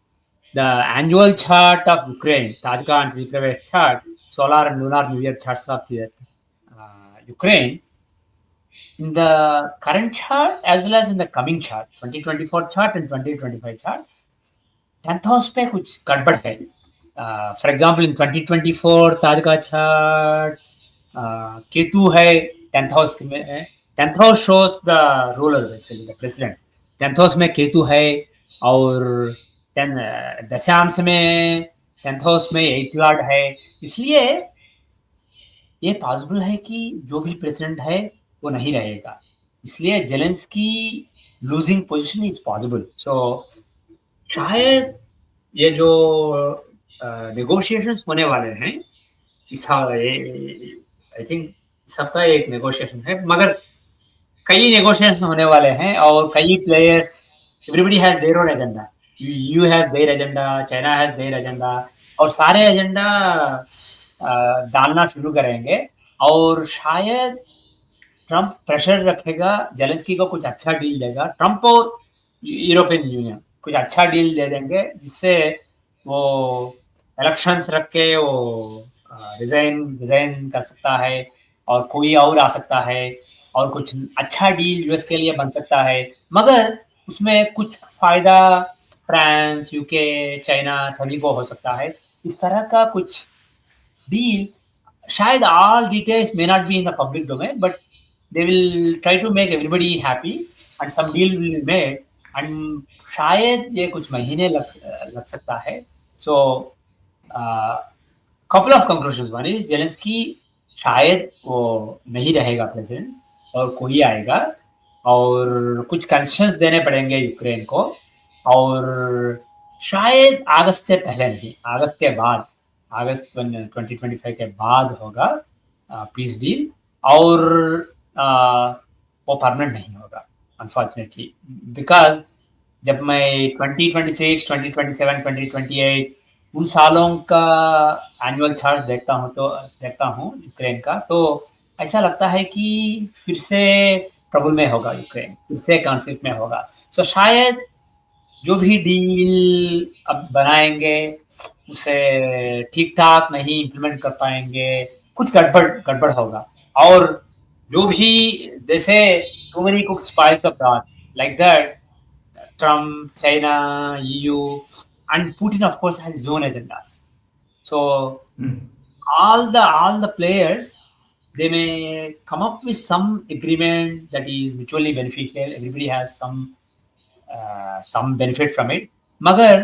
the annual chart of Ukraine, Tajka and Triprevet chart, solar and lunar new year charts of the Ukraine, in the current chart as well as in the coming chart, 2024 chart and 2025 chart, 10th house पे कुछ गड़बड़ है. For example in 2024 ताज का chart Ketu है 10th house में. 10th house shows the ruler basically the president. 10th house में केतु है और 10 दशांश में 10th हाउस में 8th लॉर्ड है. इसलिए ये पॉसिबल है कि जो भी प्रेसिडेंट है वो नहीं रहेगा. इसलिए Zelensky losing position is possible. So शायद ये जो नेगोशिएशंस होने वाले हैं इस आई थिंक इस हफ्ता एक नेगोशिएशन है, मगर कई नेगोशिएशंस होने वाले हैं और कई players, everybody has their own agenda. You has their agenda, China has their agenda, और सारे एजेंडा डालना शुरू करेंगे. और शायद ट्रंप प्रेशर रखेगा, जेलेंस्की को कुछ अच्छा डील देगा. ट्रंप और यूरोपियन यूनियन कुछ अच्छा डील दे देंगे जिससे वो इलेक्शंस रख के वो रिजाइन कर सकता है और कोई और आ सकता है और कुछ अच्छा डील यूएस के लिए बन सकता है. मगर उसमें कुछ फायदा फ्रांस, यूके, चाइना सभी को हो सकता है. इस तरह का कुछ डील, शायद all details may not be in the public domain, but they will try to make everybody happy and some deal will be made and शायद ये कुछ महीने लग सकता है. So couple of conclusions. One is Zelensky शायद वो नहीं रहेगा प्रेसिडेंट और कोई आएगा और कुछ कंसेशंस देने पड़ेंगे यूक्रेन को, और शायद अगस्त से पहले नहीं, अगस्त के बाद, अगस्त 2025 के बाद होगा पीस डील. और वो परमानेंट नहीं होगा अनफॉर्चुनेटली, बिकॉज जब मैं 2026, 2027, 2028 उन सालों का एनुअल चार्ट देखता हूँ यूक्रेन का, तो ऐसा लगता है कि फिर से ट्रबल में होगा यूक्रेन, फिर से कॉन्फ्लिक्ट में होगा. सो शायद जो भी डील अब बनाएंगे उसे ठीक ठाक नहीं इम्प्लीमेंट कर पाएंगे, कुछ गड़बड़ होगा. और जो भी जैसे too many cooks spice the broth, like that Trump, China, EU, and Putin, of course, has his own agendas. So all the players, they may come up with some agreement that is mutually beneficial. Everybody has some benefit from it. मगर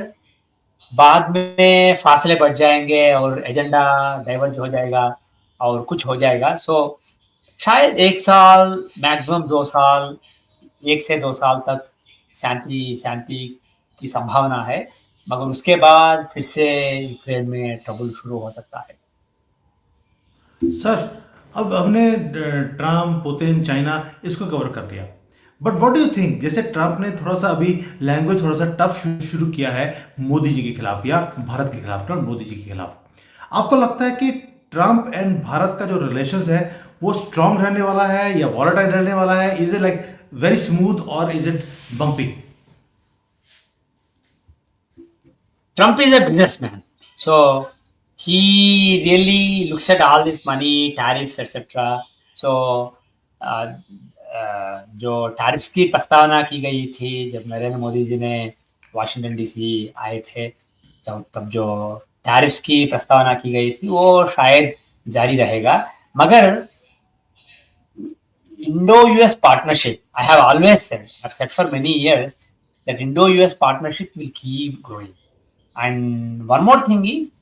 बाद में फासले बढ़ जाएंगे और agenda diverge हो जाएगा और कुछ हो जाएगा. सो शायद 1 साल, मैक्सिमम 2 साल, 1 से 2 साल तक शांति की संभावना है, मगर उसके बाद फिर से यूक्रेन में ट्रबल शुरू हो सकता है. सर, अब हमने ट्रम्प, पुतिन, चाइना इसको कवर कर लिया, but what do you think, जैसे ट्रम्प ने थोड़ा सा अभी लैंग्वेज थोड़ा सा टफ शुरू किया है मोदी जी के खिलाफ या भारत के खिलाफ, ट्रम्प मोदी जी के खिलाफ, आपको लगता है कि ट्रम्प एंड भारत का जो रिलेशंस है वो स्ट्रांग रहने वाला है या वॉलेटाइल रहने वाला है? Is it like very smooth or is it bumpy? Trump is a businessman, so he really looks at all this money, tariffs, etc. So जो टैरिफ्स की प्रस्तावना की गई थी जब नरेंद्र मोदी जी ने वाशिंगटन डीसी आए थे, तब जो टैरिफ्स की प्रस्तावना की गई थी वो शायद जारी रहेगा. मगर Indo-US partnership, I have always said, I've said for many years that Indo-US partnership will keep growing. And one more thing is,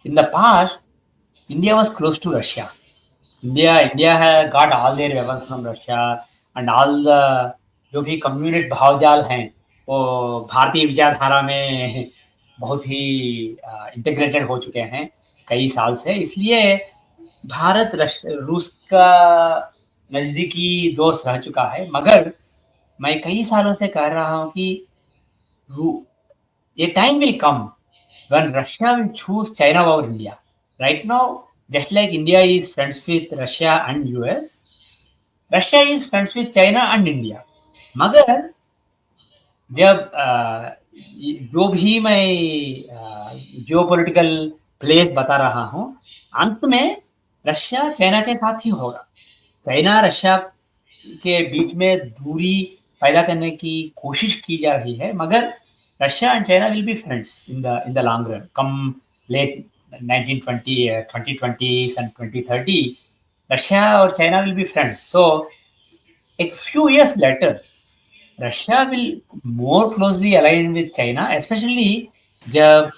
in the past, India was close to Russia. India had got all their weapons from Russia, and all the जो भी communist भावजाल हैं वो भारतीय विचारधारा में बहुत ही integrated हो चुके हैं कई साल से. इसलिए भारत रूस का नजदीकी दोस्त रह चुका है. मगर मैं कई सालों से कह रहा हूं कि a time will come when Russia will choose China over India. Right now, just like India is friends with Russia and US, Russia is friends with China and India. मगर जब जो भी मैं जियो पॉलिटिकल प्लेस बता रहा हूँ, अंत में रशिया चाइना के साथ ही होगा। चाइना रशिया के बीच में दूरी पैदा करने की कोशिश की जा रही है, मगर Russia and China will be friends in the long run. Come let 1920 2020s and 2030, Russia और China will be friends. So एक few years later Russia will more closely align with China, especially जब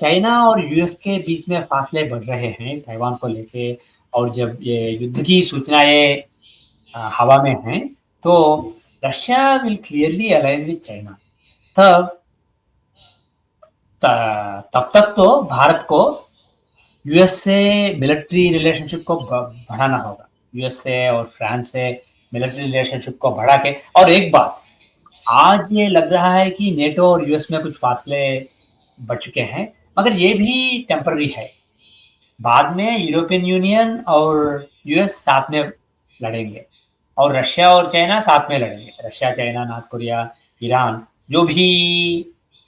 China और US के बीच में फासले बढ़ रहे हैं ताइवान को लेके, और जब ये युद्ध की सूचनाएं हवा में हैं, तो Russia will clearly align with China. तब तब तक तो भारत को यूएस से मिलिट्री रिलेशनशिप को बढ़ाना होगा। यूएस से और फ्रांस से मिलिट्री रिलेशनशिप को बढ़ा के। और एक बात, आज ये लग रहा है कि नेटो और यूएस में कुछ फासले बढ़ चुके हैं, मगर ये भी टेम्पररी है। बाद में यूरोपियन यूनियन और यूएस साथ में लड़ेंगे, और रशिया और चाइना साथ में लड़ेंगे। Russia, China, north Korea, Iran, जो भी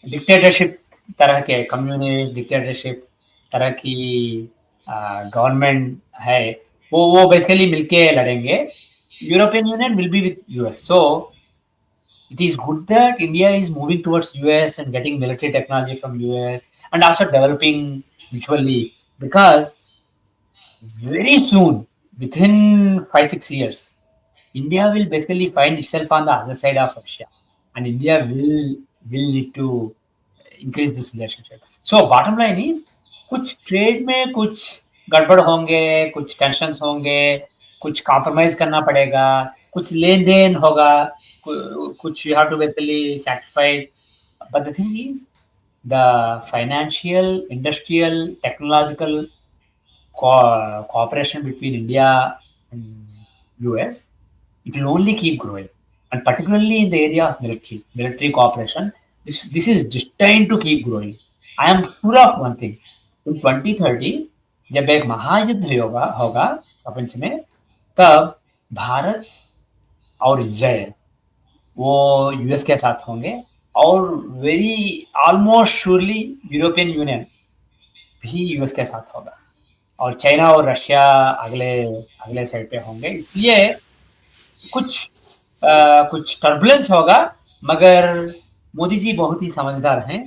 डिक्टेटरशिप तरह के, कम्युनिस्ट डिक्टेटरशिप तरह की गवर्नमेंट है, वो बेसिकली मिलके लड़ेंगे। European union will be with US. So it is good that India is moving towards US and getting military technology from US, and also developing mutually, because very soon, within 5-6 years, India will basically find itself on the other side of Russia, and India will need to increase this relationship. So bottom line is, कुछ trade में कुछ गड़बड़ होंगे, कुछ tensions होंगे, कुछ compromise करना पड़ेगा, कुछ लेन देन होगा, कुछ you have to basically sacrifice. But the thing is, the financial, industrial, technological cooperation between India and US, it will only keep growing, and particularly in the area of military cooperation, this is destined to keep growing. I am sure of one thing: in 2030, जब एक महायुद्ध होगा प्रपंच में, तब भारत और Israel वो US के साथ होंगे, और very almost surely European union भी यूएस के साथ होगा, और चाइना और रशिया अगले अगले साइड पे होंगे। इसलिए कुछ टर्बुलेंस होगा, मगर मोदी जी बहुत ही समझदार हैं।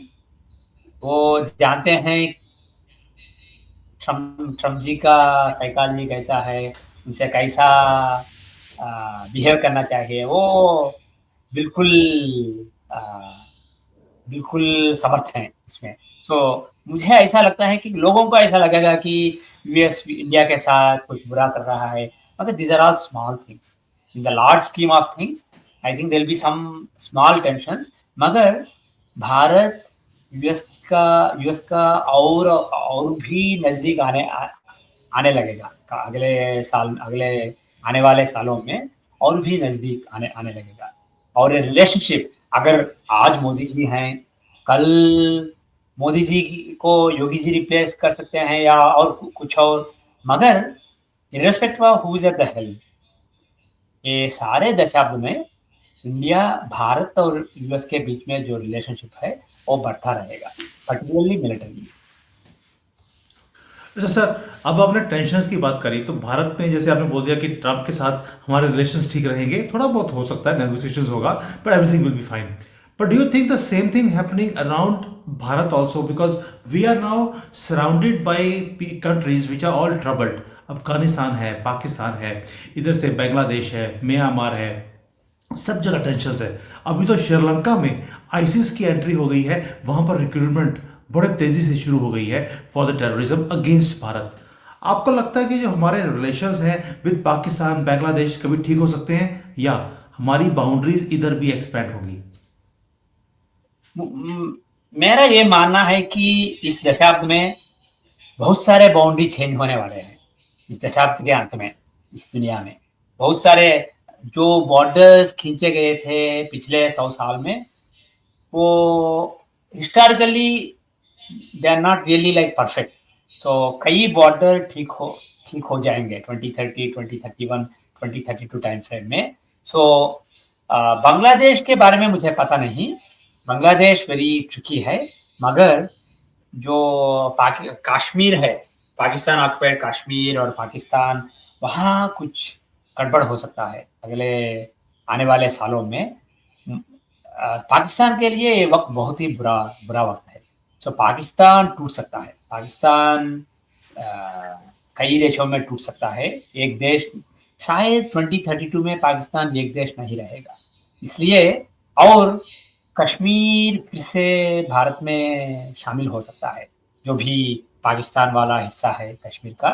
वो जानते हैं ट्रम्प जी का साइकोलॉजी कैसा है, उनसे कैसा बिहेव करना चाहिए। वो बिल्कुल बिल्कुल समर्थ हैं इसमें। सो मुझे ऐसा लगता है कि लोगों को ऐसा लगेगा कि यूएस इंडिया के साथ कुछ बुरा कर रहा है, मगर these are all small things in the large scheme of things. I think there will be some small tensions, मगर भारत यूएस का और भी नजदीक आने लगेगा अगले आने वाले सालों में, और भी नजदीक आने लगेगा। और रिलेशनशिप, अगर आज मोदी जी हैं, कल मोदी जी को योगी जी रिप्लेस कर सकते हैं या और कुछ और, मगर irrespective of who is at the helm, ये सारे दशाब्द में इंडिया, भारत और यूएस के बीच में जो रिलेशनशिप है वो बढ़ता रहेगा, पर्टिकुलरली मिलिटरी। अच्छा सर, अब आपने टेंशन्स की बात करी, तो भारत में जैसे आपने बोल दिया कि ट्रम्प के साथ हमारे रिलेशंस ठीक रहेंगे, थोड़ा बहुत हो सकता है नेगोशिएशंस होगा, but everything will be fine. But do you think the same thing happening around Bharat also, because we are now surrounded by countries which are all troubled. Afghanistan है, पाकिस्तान है, इधर से बांग्लादेश है, म्यांमार है, सब जगह टेंशन है। अभी तो श्रीलंका में आईसिस की एंट्री हो गई है, वहां पर रिक्रूटमेंट बड़े तेजी से शुरू हो गई है for the terrorism against Bharat. आपको लगता है कि जो हमारे रिलेशंस हैं विद पाकिस्तान, बांग्लादेश कभी ठीक हो सकते हैं, या हमारी बाउंड्रीज इधर भी एक्सपैंड होगी? मेरा ये मानना है कि इस दशाब्द में बहुत सारे बाउंड्री चेंज होने वाले हैं। इस दशाब्द के अंत में इस दुनिया में बहुत सारे जो बॉर्डर्स खींचे गए थे पिछले 100 साल में, वो historically they are not really like perfect. तो कई बॉर्डर ठीक हो जाएंगे 2030, 2031, 2032 टाइम फ्रेम में। सो बांग्लादेश के बारे में मुझे पता नहीं, बांग्लादेश वेरी ट्रिकी है, मगर जो कश्मीर है, पाकिस्तान ऑक्युपाइड कश्मीर और पाकिस्तान, वहाँ कुछ गड़बड़ हो सकता है अगले आने वाले सालों में। पाकिस्तान के लिए ये वक्त बहुत ही बुरा बुरा वक्त है। सो पाकिस्तान टूट सकता है, पाकिस्तान अ, कई देशों में टूट सकता है। एक देश शायद 2032 में पाकिस्तान एक देश नहीं रहेगा, इसलिए। और कश्मीर फिर से भारत में शामिल हो सकता है, जो भी पाकिस्तान वाला हिस्सा है कश्मीर का,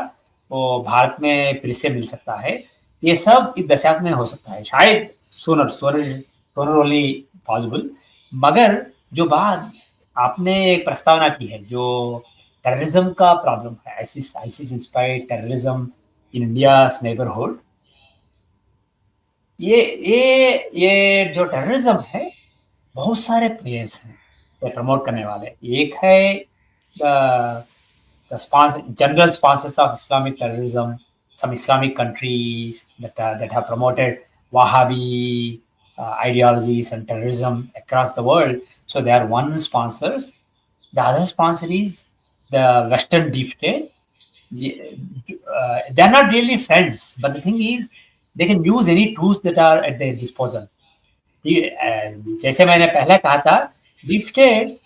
वो भारत में फिर से मिल सकता है। ये सब इस दशक में हो सकता है, शायद सोनर सोनर सोनर ओनली पॉसिबल। मगर जो बात आपने एक प्रस्तावना की है, जो टेररिज्म का प्रॉब्लम है, ISIS ISIS inspired terrorism in India's neighbourhood, ये जो टेररिज्म है, बहुत सारे प्लेयर्स हैं ये प्रमोट करने वाले। एक है general sponsors of Islamic terrorism, some Islamic countries that have promoted Wahhabi ideologies and terrorism across the world. So they are one sponsors. The other sponsor is the Western deep state. They're not really friends, but the thing is, they can use any tools that are at their disposal. जैसे मैंने पहले कहा था, deep state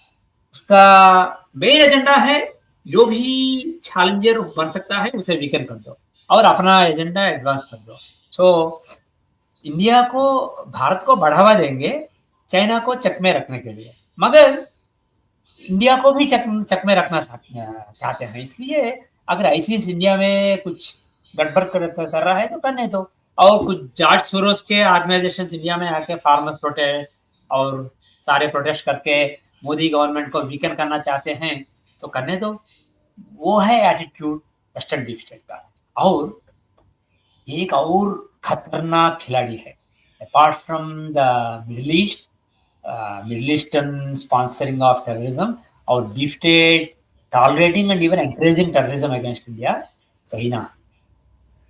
उसका main agenda है, जो भी challenger बन सकता है उसे वीकन कर दो और अपना एजेंडा एडवांस कर दो। सो इंडिया को, भारत को बढ़ावा देंगे चाइना को चक में रखने के लिए, मगर इंडिया को भी चक में रखना चाहते हैं। इसलिए अगर आईसीस इंडिया में कुछ गड़बड़ कर रहा है तो करने दो। और कुछ जॉर्ज सोरोस के ऑर्गेनाइजेशन इंडिया में आके फार्मर्स प्रोटेस्ट और सारे प्रोटेस्ट करके मोदी गवर्नमेंट को वीकन करना चाहते हैं तो करने दो। वो है एटीट्यूड वेस्टर्न डीप स्टेट का। और एक और खतरनाक खिलाड़ी है apart from the Middle East, Middle Eastern sponsoring of terrorism और deep state tolerating and even encouraging terrorism against India, China.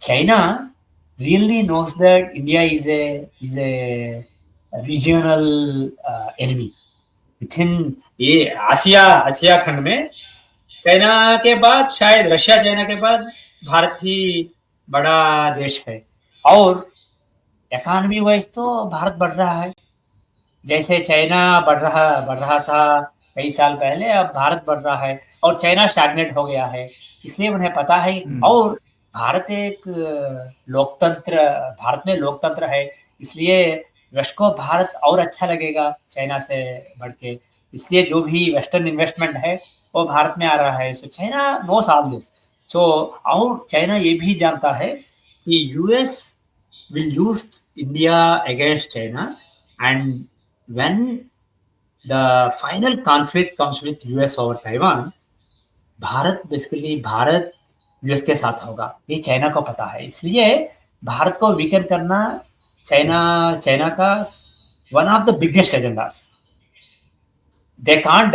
China really knows that India is a regional enemy. Within ये आसिया खंड में चाइना के बाद, शायद Russia China के बाद भारत ही बड़ा देश है। और इकोनॉमी वाइज तो भारत बढ़ रहा है, जैसे चाइना बढ़ रहा था कई साल पहले, अब भारत बढ़ रहा है और चाइना स्टैग्नेट हो गया है। इसलिए उन्हें पता है। और भारत एक लोकतंत्र, भारत में लोकतंत्र है, इसलिए वेस्ट को भारत और अच्छा लगेगा चाइना से बढ़ के। इसलिए जो भी वेस्टर्न इन्वेस्टमेंट है वो भारत में आ रहा है। So China knows all this. So और चाइना ये भी जानता है कि US will use India against China, and when the final conflict comes with US over Taiwan, भारत यूएस के साथ होगा, ये चाइना को पता है। इसलिए भारत को वीकन करना चाइना का one of the biggest agendas. they can't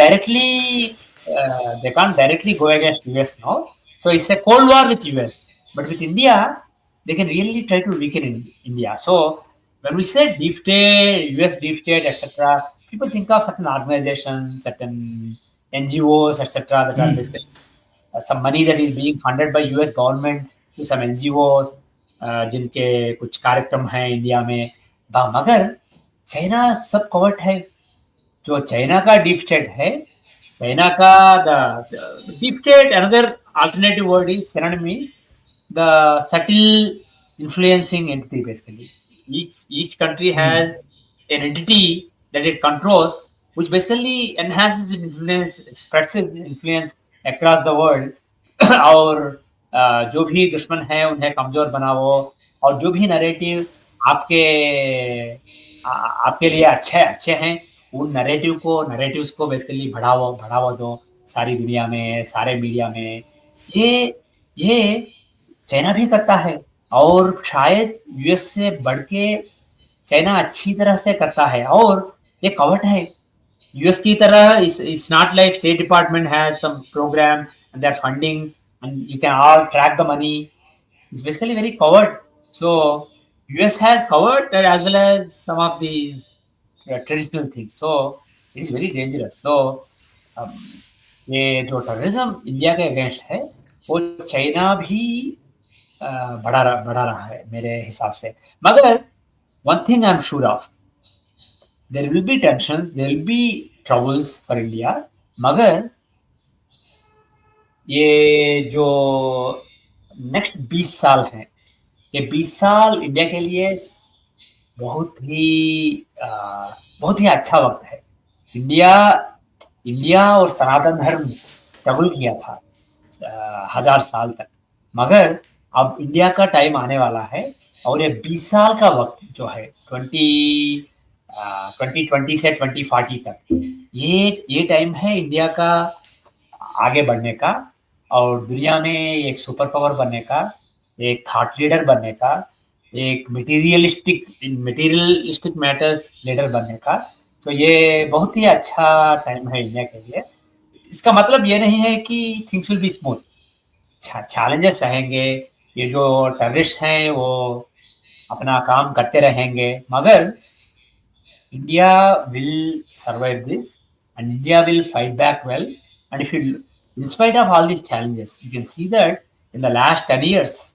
directly go against US now, so it's a cold war with US, but with India they can really try to weaken India. So when we say deep state, US deep state, etc., people think of certain organizations, certain NGOs, etc., that are basically some money that is being funded by US government to some NGOs, जिनके कुछ कार्यक्रम हैं India में। मगर China सब covert है। जो China का डीप स्टेट है, चाइना का the deep state, another alternative word is synonym is the subtle influencing entity. Basically each country has an entity that it controls, which basically enhances its influence, spreads its influence across the world और जो भी दुश्मन है उन्हें कमजोर बनाओ, और जो भी नैरेटिव आपके लिए अच्छे हैं उन नैरेटिव्स को बेसिकली बढ़ावा दो सारी दुनिया में, सारे मीडिया में। ये चाइना भी करता है, और शायद यूएस से बढ़ के चाइना अच्छी तरह से करता है। और ये कवर्ट है यूएस की तरह। It's not like State Department has some programme and they are funding and you can all track the money. It's basically very covert. So US has covert as well as some of the traditional things. So it is very dangerous. So ये जो terrorism India के against है, वो China भी बढ़ा रहा है मेरे हिसाब से। मगर one thing I am sure of, there will be tensions, there will be troubles for India. मगर ये जो नेक्स्ट 20 साल हैं, ये 20 साल इंडिया के लिए बहुत ही बहुत ही अच्छा वक्त है। इंडिया इंडिया और सनातन धर्म स्ट्रगल किया था 1000 साल तक। मगर अब इंडिया का टाइम आने वाला है, और ये 20 साल का वक्त जो है 2020 से 2040 तक, ये टाइम है इंडिया का आगे बढ़ने का, और दुनिया में एक सुपर पावर बनने का, एक थॉट लीडर बनने का, एक मटेरियलिस्टिक मैटर्स लीडर बनने का। तो ये बहुत ही अच्छा टाइम है इंडिया के लिए। इसका मतलब ये नहीं है कि things will be smooth, challenges रहेंगे। ये जो टेररिस्ट हैं वो अपना काम करते रहेंगे, मगर India will survive this, and India will fight back well. And if you, in spite of all these challenges, you can see that in the last 10 years,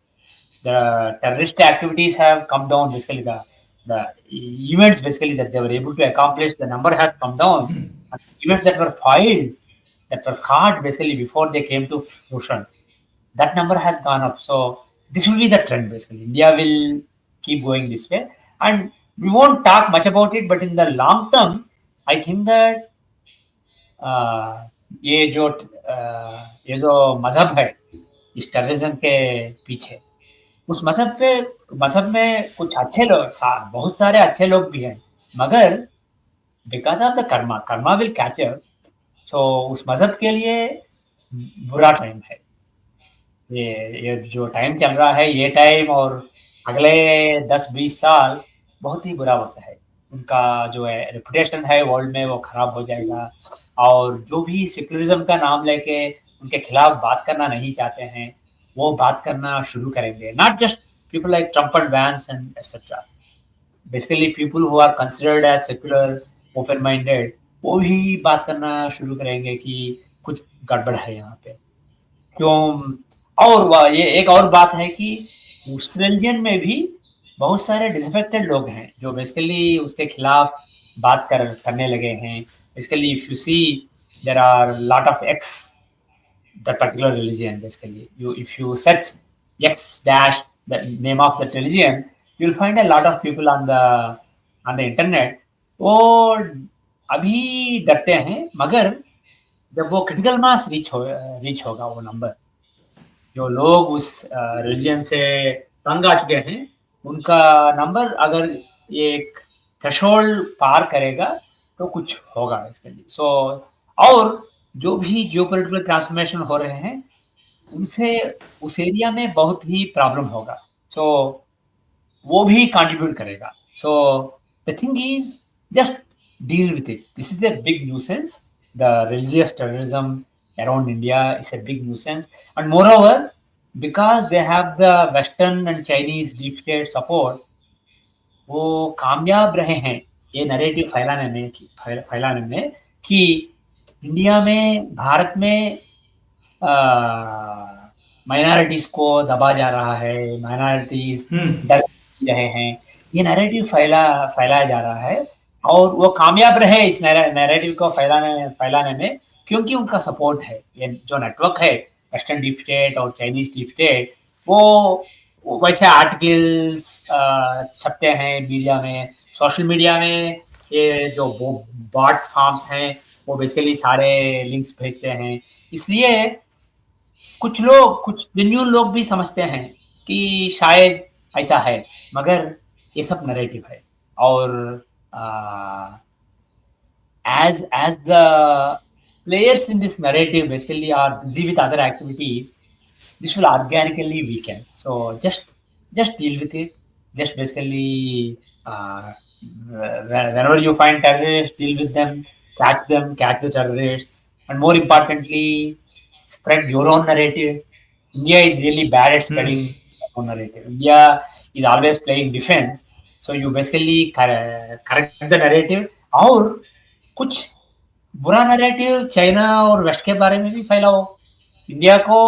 the terrorist activities have come down. Basically, the events basically that they were able to accomplish, the number has come down. And events that were filed, that were caught basically before they came to fruition, that number has gone up. So this will be the trend basically. India will keep going this way, and we won't talk much about it. But in the long term, I think that ये जो मजहब है इस terrorism के पीछे, उस मजहब में कुछ अच्छे लोग, बहुत सारे अच्छे लोग भी हैं, मगर because of the karma will catch up. So उस मजहब के लिए बुरा टाइम है ये जो टाइम चल रहा है, ये टाइम और अगले 10-20 साल बहुत ही बुरा वक्त है। उनका जो है रेपुटेशन है वर्ल्ड में वो खराब हो जाएगा, और जो भी सेक्युलरिज्म का नाम लेके उनके खिलाफ बात करना नहीं चाहते हैं, वो बात करना शुरू करेंगे। Not just people like Trump and Vance and etcetera, basically people who are considered as secular, open minded, वो भी बात करना शुरू करेंगे कि कुछ गड़बड़ है यहाँ पे, क्यों। और ये एक और बात है कि उस रिलीजन में भी बहुत सारे डिसअफेक्टेड लोग हैं जो बेसिकली उसके खिलाफ बात करने लगे हैं। Basically if you see, there are lot of ex that particular religion. Basically, if you search x dash the name of that religion, you'll find a lot of people on the internet वो अभी डरते हैं। मगर जब वो critical mass reach होगा, वो number, जो लोग उस रिलीजन से तंग आ चुके हैं, उनका नंबर अगर ये एक थ्रेशोल्ड पार करेगा तो कुछ होगा इसके लिए। सो और जो भी जियोपॉलिटिकल ट्रांसफॉर्मेशन हो रहे हैं, उनसे उस एरिया में बहुत ही प्रॉब्लम होगा। सो वो भी कंट्रीब्यूट करेगा। So the thing is just deal with it. This is a big nuisance. The religious terrorism around India is a big nuisance, and moreover, because they have the Western and Chinese deep state support, वो कामयाब रहे हैं ये narrative फैलाने में कि India में, भारत में माइनॉरिटीज को दबा जा रहा है, माइनॉरिटीज डर रहे हैं, ये नैरेटिव फैलाया जा रहा है। और वो कामयाब रहे इस नैरेटिव को फैलाने में, क्योंकि उनका सपोर्ट है। ये जो नेटवर्क है वेस्टर्न डीप स्टेट और चाइनीज डीप स्टेट, वो वैसे आर्टिकल्स छपते हैं मीडिया में, सोशल मीडिया में। ये जो बॉट फार्म्स हैं वो बेसिकली सारे लिंक्स भेजते हैं। इसलिए कुछ जेन्युइन लोग भी समझते हैं कि शायद ऐसा है, मगर ये सब नैरेटिव है। और as the players in this narrative basically are busy with other activities, this will organically weaken. So just deal with it. Just basically whenever you find terrorists, deal with them, catch the terrorists, and more importantly, spread your own narrative. India is really bad at spreading your own narrative. India is always playing defense. So you basically correct the narrative, और कुछ बुरा narrative China और waste के बारे में भी फैलाओ। India को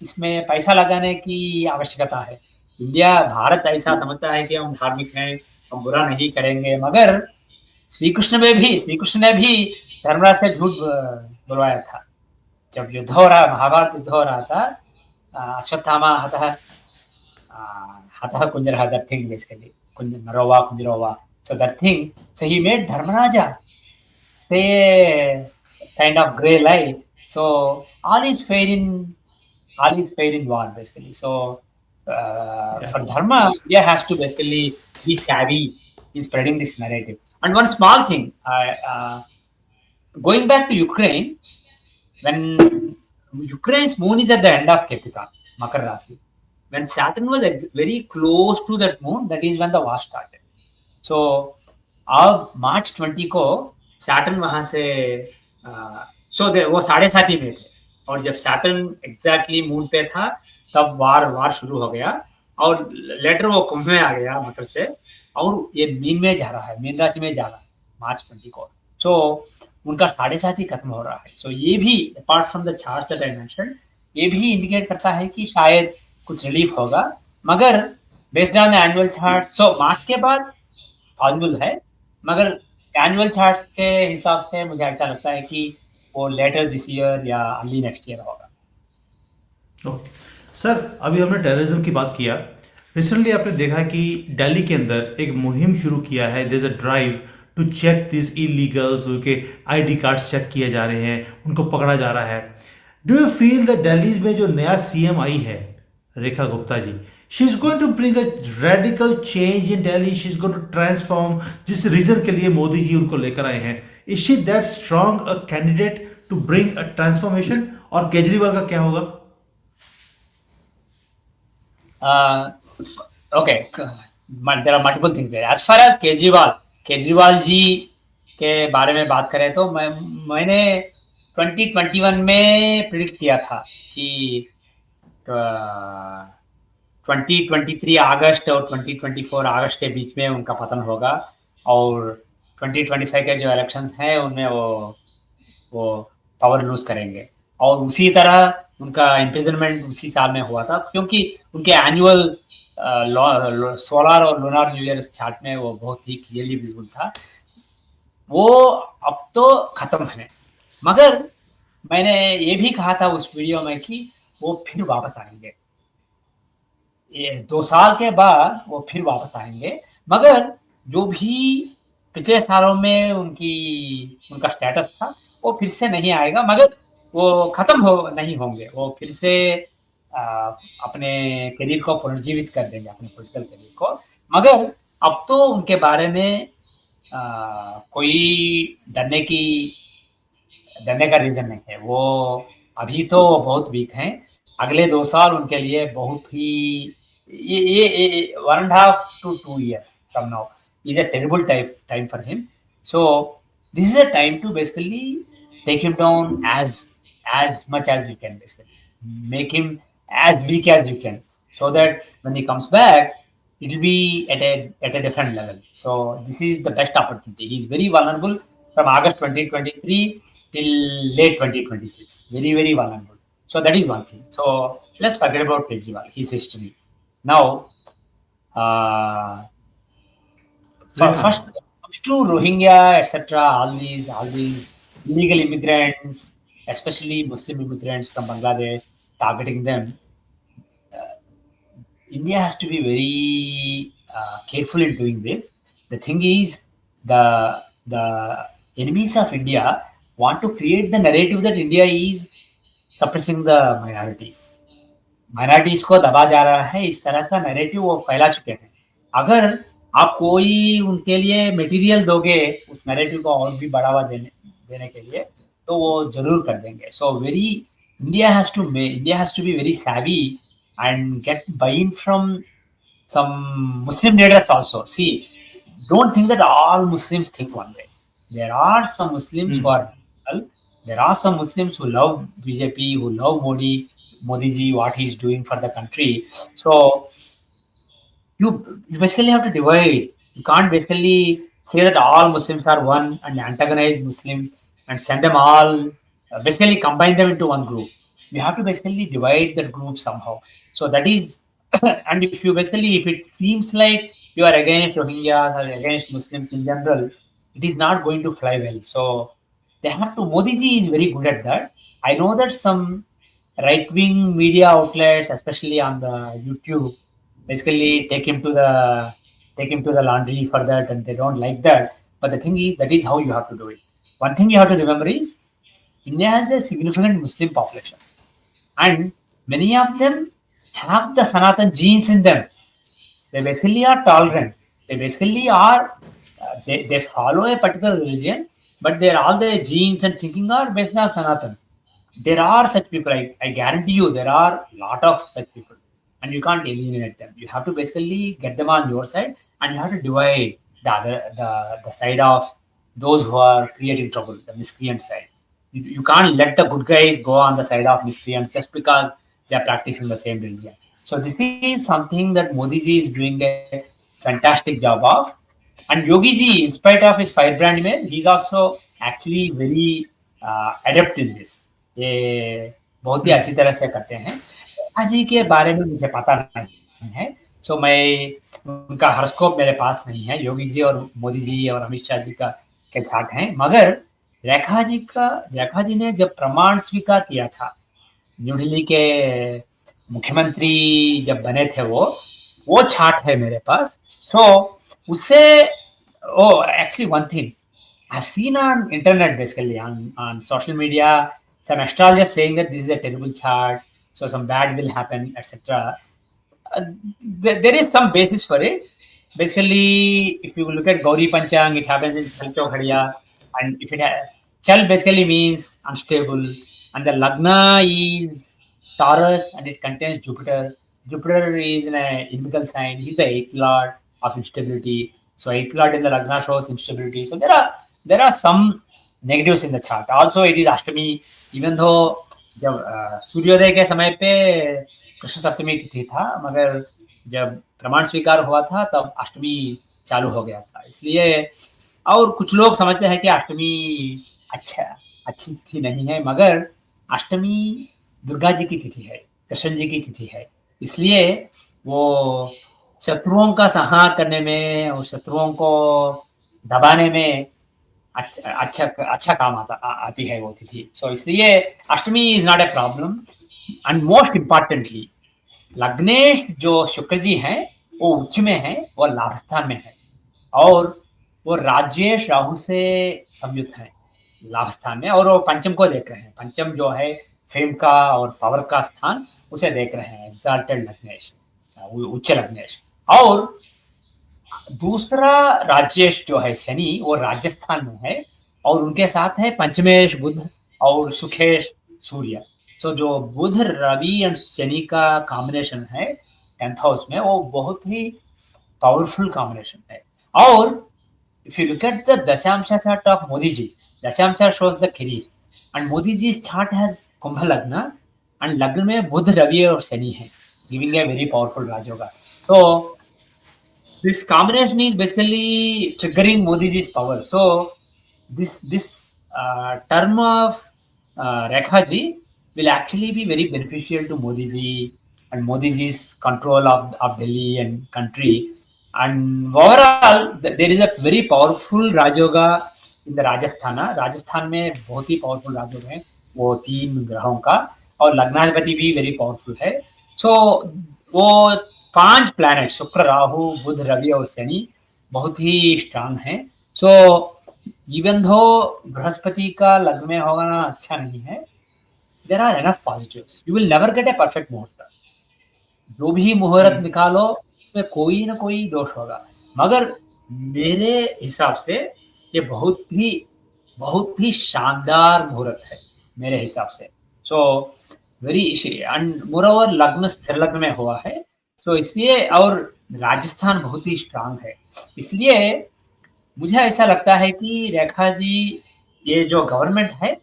इसमें पैसा लगाने की आवश्यकता है। इंडिया भारत ऐसा समझता है कि हम धार्मिक हैं, हम बुरा नहीं करेंगे, मगर श्री कृष्ण ने भी धर्मराज से झूठ बुलवाया था। जब युद्ध हो रहा, महाभारत युद्ध हो रहा था, अश्वत्थामा हतः हतः कुंजरः, that thing basically, नरोवा कुंजरोवा, so that thing, so he made Dharmaraja say a kind of grey lie. So all is fair in war basically. So Yeah. for dharma, India has to basically be savvy in spreading this narrative. And one small thing, going back to Ukraine, when Ukraine's moon is at the end of Capricorn, Makar Rasi, when Saturn was very close to that moon, that is when the war started. So अब मार्च 20 को Saturn वहां से वो 7.5 में थे, और जब Saturn exactly moon पे था तब वार शुरू हो गया, और लेटर वो कुंभ में आ गया मकर से, और ये मीन में जा रहा है, मीन राशि में जा रहा है मार्च 20 को। सो उनका 7.5 ही खत्म हो रहा है। सो ये भी apart from the charts that I mention, ये भी इंडिकेट करता है कि शायद कुछ रिलीफ होगा, मगर based on the annual chart, so March के बाद पॉसिबल है, मगर एनुअल चार्ट के हिसाब से मुझे ऐसा लगता है कि वो लेटर दिस ईयर या अर्ली नेक्स्ट ईयर होगा। ओके सर, अभी हमने टेररिज्म की बात किया। रिसेंटली आपने देखा है कि दिल्ली के अंदर एक मुहिम शुरू किया है, there is a drive to check this illegals, उनके आईडी कार्ड्स चेक किए जा रहे हैं, उनको पकड़ा जा रहा है। Do you feel that Delhi में जो नया सीएम आई है Rekha Gupta ji, she is going to bring a radical change in Delhi, she is going to transform, जिस रीजन के लिए मोदी जी उनको लेकर आए हैं, is she that strong a candidate to bring a transformation? और केजरीवाल का क्या होगा? Okay, there are multiple things there. As far as Kejriwal ji के बारे में बात करें तो मैंने 2021 में प्रिडिक्ट किया था कि 2023 अगस्त और 2024 अगस्त के बीच में उनका पतन होगा, और 2025 के जो इलेक्शंस हैं उनमें वो पावर लूज करेंगे। और उसी तरह उनका इम्प्रिजनमेंट उसी साल में हुआ था, क्योंकि उनके एनुअल सोलर और लूनार न्यू ईयर चार्ट में वो बहुत ही क्लियरली विजिबल था। वो अब तो खत्म है, मगर मैंने ये भी कहा था उस वीडियो में कि वो फिर वापस आएंगे, ये 2 साल के बाद वो फिर वापस आएंगे, मगर जो भी पिछले सालों में उनका स्टेटस था वो फिर से नहीं आएगा, मगर वो खत्म नहीं होंगे, वो फिर से अपने करियर को पुनर्जीवित कर देंगे, अपने पॉलिटिकल करियर को। मगर अब तो उनके बारे में कोई डरने का रीजन नहीं है। वो अभी तो बहुत वीक हैं, अगले 2 साल उनके लिए बहुत ही, ये 1.5 to 2 years from now is a terrible time for him. So this is a time to basically take him down as much as you can, basically make him as weak as you can, so that when he comes back it will be at a different level. So this is the best opportunity. He is very vulnerable from August 2023 till late 2026, very vulnerable. So that is one thing. So let's forget about Kejriwal, his history. Now, first comes to Rohingya, etc. All these illegal immigrants, especially Muslim immigrants from Bangladesh, targeting them. India has to be very careful in doing this. The thing is, the enemies of India want to create the narrative that India is suppressing the minorities को दबा जा रहा है, इस तरह का narrative वो फैला चुके हैं। अगर आप कोई उनके लिए मटेरियल दोगे उस नैरेटिव को और भी बढ़ावा देने के लिए, तो वो जरूर कर देंगे। So India has to be very savvy and get buy-in from some Muslim leaders also. See, don't think that all Muslims think one way. There are some Muslims who are radical. There are some Muslims who love BJP, who love Modi ji, what he is doing for the country. So you basically have to divide. You can't basically say that all Muslims are one and antagonize Muslims and send them all, basically combine them into one group. You have to basically divide that group somehow. So that is, and if you basically, if it seems like you are against Rohingyas or against Muslims in general, it is not going to fly well. So they have to, Modi ji is very good at that. I know that some right wing media outlets, especially on the YouTube, basically take him to the laundry for that, and they don't like that. But the thing is, that is how you have to do it. One thing you have to remember is India has a significant Muslim population, and many of them have the Sanatan genes in them. They basically are tolerant. They basically are, they follow a particular religion, but their all their genes and thinking are based on Sanatan. There are such people. I guarantee you, there are a lot of such people, and you can't alienate them. You have to basically get them on your side, and you have to divide the side of those who are creating trouble, the miscreant side. You can't let the good guys go on the side of miscreants just because they are practicing the same religion. So this is something that Modi ji is doing a fantastic job of. And Yogi ji, in spite of his firebrand image, he's also actually very adept in this. ये बहुत ही अच्छी तरह से करते हैं। रेखा जी के बारे में मुझे पता नहीं है, तो मैं उनका हॉरोस्कोप मेरे पास नहीं है। योगी जी और मोदी जी और अमित शाह जी का के चार्ट हैं, मगर रेखा जी ने जब प्रमाण स्वीकार किया था, न्यू दिल्ली के मुख्यमंत्री जब बने थे, वो चार्ट है मेरे पास। सो उससे, oh actually one thing I've seen on internet, basically on social media, some astrologers saying that this is a terrible chart, so some bad will happen, etc. There is some basis for it. Basically, if you look at Gauri Panchang, it happens in Chalcho Khadiya, and if Chal basically means unstable, and the Lagna is Taurus, and it contains Jupiter. Jupiter is in a inimical sign. He's the eighth lord of instability. So eighth lord in the Lagna shows instability. So there are some negatives in the chart. Also, it is Ashtami, even though जब सूर्योदय के समय पे कृष्ण सप्तमी तिथि था, मगर जब प्रमाण स्वीकार हुआ था तब अष्टमी चालू हो गया था। इसलिए, और कुछ लोग समझते हैं कि अष्टमी अच्छी तिथि नहीं है, मगर अष्टमी दुर्गा जी की तिथि है, कृष्ण जी की तिथि है। इसलिए वो शत्रुओं का संहार करने में और शत्रुओं को दबाने में अच्छा काम आती है वो तिथि। सो इसलिए अष्टमी is not a problem. And most importantly, लग्नेश जो शुक्र जी हैं, वो उच्च में है, वो लाभ स्थान में है, और वो राजेश राहु से संयुक्त है लाभ स्थान में, और वो पंचम को देख रहे हैं। पंचम जो है फेम का और पावर का स्थान, उसे देख रहे हैं, एग्जाल्टेड लग्नेश, उच्च लग्नेश। और दूसरा राजेश जो है शनि, वो राजस्थान में है, और उनके साथ है पंचमेश बुध और सुखेश सूर्य। सो जो बुध रवि एंड शनि का कॉम्बिनेशन है 10th हाउस में, वो बहुत ही पावरफुल कॉम्बिनेशन है। और if you look at the Dashamsha chart of Modi ji, Dashamsha shows the career, and Modi ji's chart has Kumbha Lagna, and Lagna में बुध रवि और शनि है, giving a very powerful Rajyoga. So this combination is basically triggering Modi ji's power. So this term of Rekha ji will actually be very beneficial to Modi ji and Modi ji's control of Delhi and country. And overall, there is a very powerful Rajyoga in the Rajasthan में बहुत ही powerful राजयोग है वो 3 ग्रहों का, और लग्नाधिपति भी very powerful है। सो वो 5 प्लैनेट शुक्र, राहु, बुध, रवि और शनि बहुत ही स्ट्रांग है। सो इवन दो बृहस्पति का लग्न में होना अच्छा नहीं है, there are enough positives. You will never get a perfect muhurat. जो भी मुहूर्त निकालो उसमें कोई ना कोई दोष होगा, मगर मेरे हिसाब से ये बहुत ही शानदार मुहूर्त है मेरे हिसाब से। सो वेरी, एंड मोरओवर लग्न स्थिर लग्न में हुआ है, सो इसलिए, और राजस्थान बहुत ही स्ट्रांग है, इसलिए मुझे ऐसा लगता है कि रेखा जी, ये जो गवर्नमेंट है,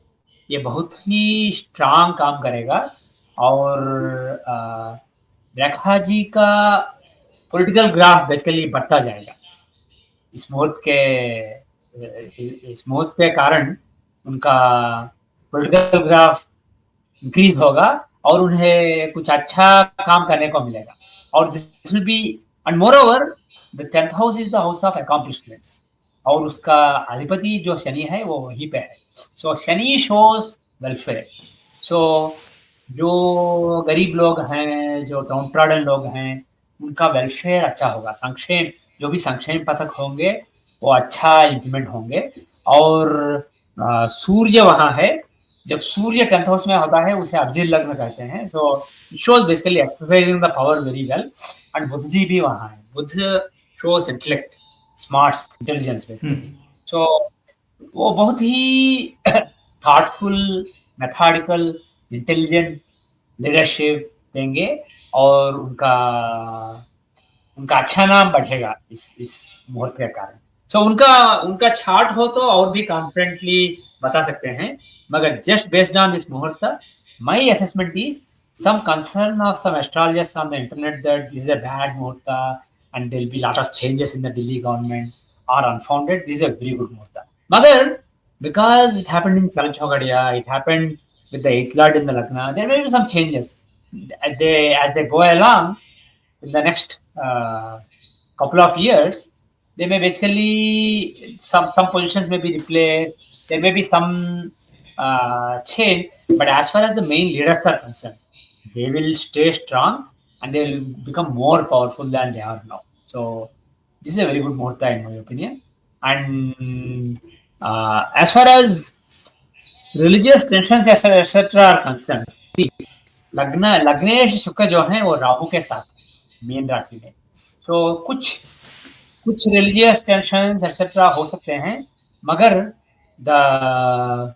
ये बहुत ही स्ट्रांग काम करेगा, और रेखा जी का पॉलिटिकल ग्राफ बेसिकली बढ़ता जाएगा इस मुहूर्त के कारण। उनका पॉलिटिकल ग्राफ इंक्रीज होगा और उन्हें कुछ अच्छा काम करने को मिलेगा और this will be and more over the 10th house is the house of accomplishments और उसका अधिपति जो शनि है वो वहीं पे है सो शनि शोज वेलफेयर सो जो गरीब लोग हैं जो डाउन ट्रॉडन लोग हैं उनका वेलफेयर अच्छा होगा संक्षेम जो भी संक्षेम पथक होंगे वो अच्छा इम्प्लीमेंट होंगे और सूर्य वहां है जब सूर्य 10th हाउस में होता है उसे अब्जिल लग्न कहते हैं so shows basically exercising the power very well and Budh ji भी वहां है Budh shows intellect smarts intelligence basically so वो बहुत ही थॉटफुल मेथोडिकल इंटेलिजेंट लीडरशिप देंगे और उनका उनका अच्छा नाम बढ़ेगा इस मुहूर्त के कारण सो उनका उनका चार्ट हो तो और भी कॉन्फिडेंटली बता सकते हैं मगर जस्ट बेस्ड ऑन दिस मुहूर्त my assessment is some concern of some astrologers on the internet that this is a bad muhurta and there'll be a lot of changes in the Delhi government are unfounded. This is a very good muhurta. Magar, because it happened in Chalchogadiya, it happened with the 8th lord in the Lagna, there may be some changes. As they go along in the next couple of years, they may basically some positions may be replaced. There may be some change, but as far as the main leaders are concerned, they will stay strong and they will become more powerful than they are now. So this is a very good muhurta in my opinion. And as far as religious tensions etc. are concerned, see, लग्नेश शुक्र जो है वो राहु के साथ mean राशि में तो कुछ रिलीजियस टेंशंस एक्सेट्रा हो सकते हैं मगर the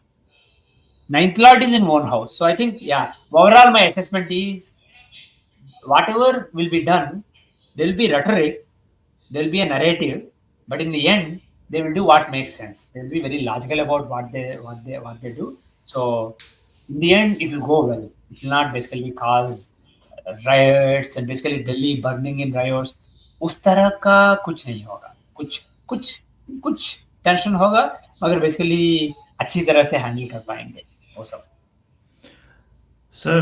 9th lord is in one house so I think yeah overall my assessment is whatever will be done there will be rhetoric there will be a narrative but in the end they will do what makes sense they will be very logical about what they do so in the end it will go well it will not basically cause riots and basically Delhi burning in riots उस तरह का कुछ नहीं होगा कुछ tension होगा मगर basically अच्छी तरह से हैंडल कर पाएंगे वो सब Sir,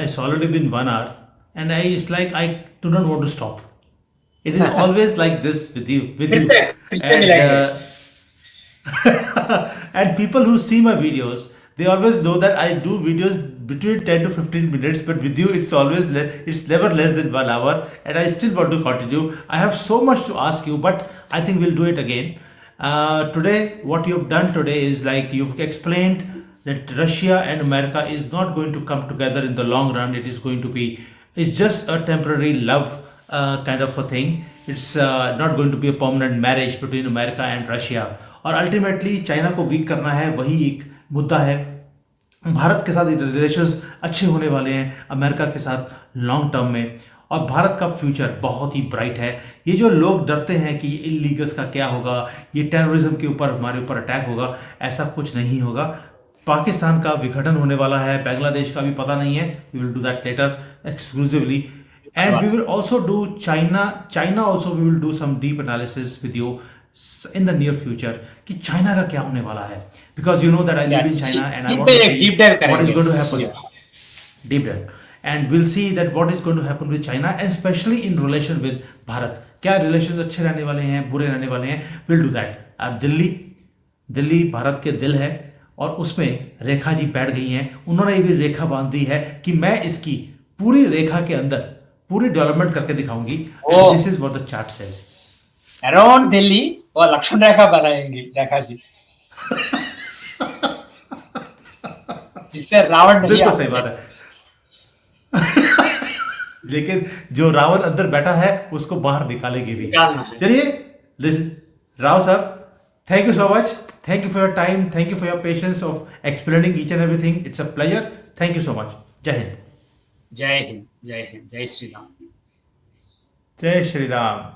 it's already been 1 hour, and it's like I do not want to stop. It is always like this with you, फिर से मिलेंगे and people who see my videos, they always know that I do videos between 10 to 15 minutes, but with you, it's always it's never less than 1 hour, and I still want to continue. I have so much to ask you, but I think we'll do it again. Today, what you've done today is like you've explained that Russia and America is not going to come together in the long run. It is going to be, it's just a temporary love kind of a thing. It's not going to be a permanent marriage between America and Russia. और ultimately China को week करना है वही एक मुद्दा है भारत के साथ रिलेशंस अच्छे होने वाले हैं अमेरिका के साथ लॉन्ग टर्म में और भारत का फ्यूचर बहुत ही ब्राइट है ये जो लोग डरते हैं कि इलीगल्स का क्या होगा ये टेररिज्म के ऊपर हमारे ऊपर अटैक होगा ऐसा कुछ नहीं होगा पाकिस्तान का विघटन होने वाला है बांग्लादेश का भी पता नहीं है we will do that later exclusively and we will also do China also we will do some deep analysis with you in the near future कि चाइना का क्या होने वाला है because you know that I live in China and I want to see what is going to happen deep dive and we'll see that what is going to happen with China and especially in relation with Bharat क्या relations अच्छे रहने वाले हैं बुरे रहने वाले हैं we'll do that अब दिल्ली भारत के दिल है और उसमें रेखा जी बैठ गई हैं उन्होंने भी रेखा बांध दी है कि मैं इसकी पूरी रेखा के अंदर पूरी डेवलपमेंट करके दिखाऊंगी and this is what the chart says around Delhi वो लक्ष्मण रेखा बनाएंगी रेखा जी जिससे रावण नहीं आ सही बात है लेकिन जो रावण अंदर बैठा है उसको बाहर निकालेगी भी चलिए राव साहब thank you so much thank you for your time thank you for your patience of explaining each and everything it's a pleasure thank you so much जय हिंद जय हिंद जय श्री राम जय श्री राम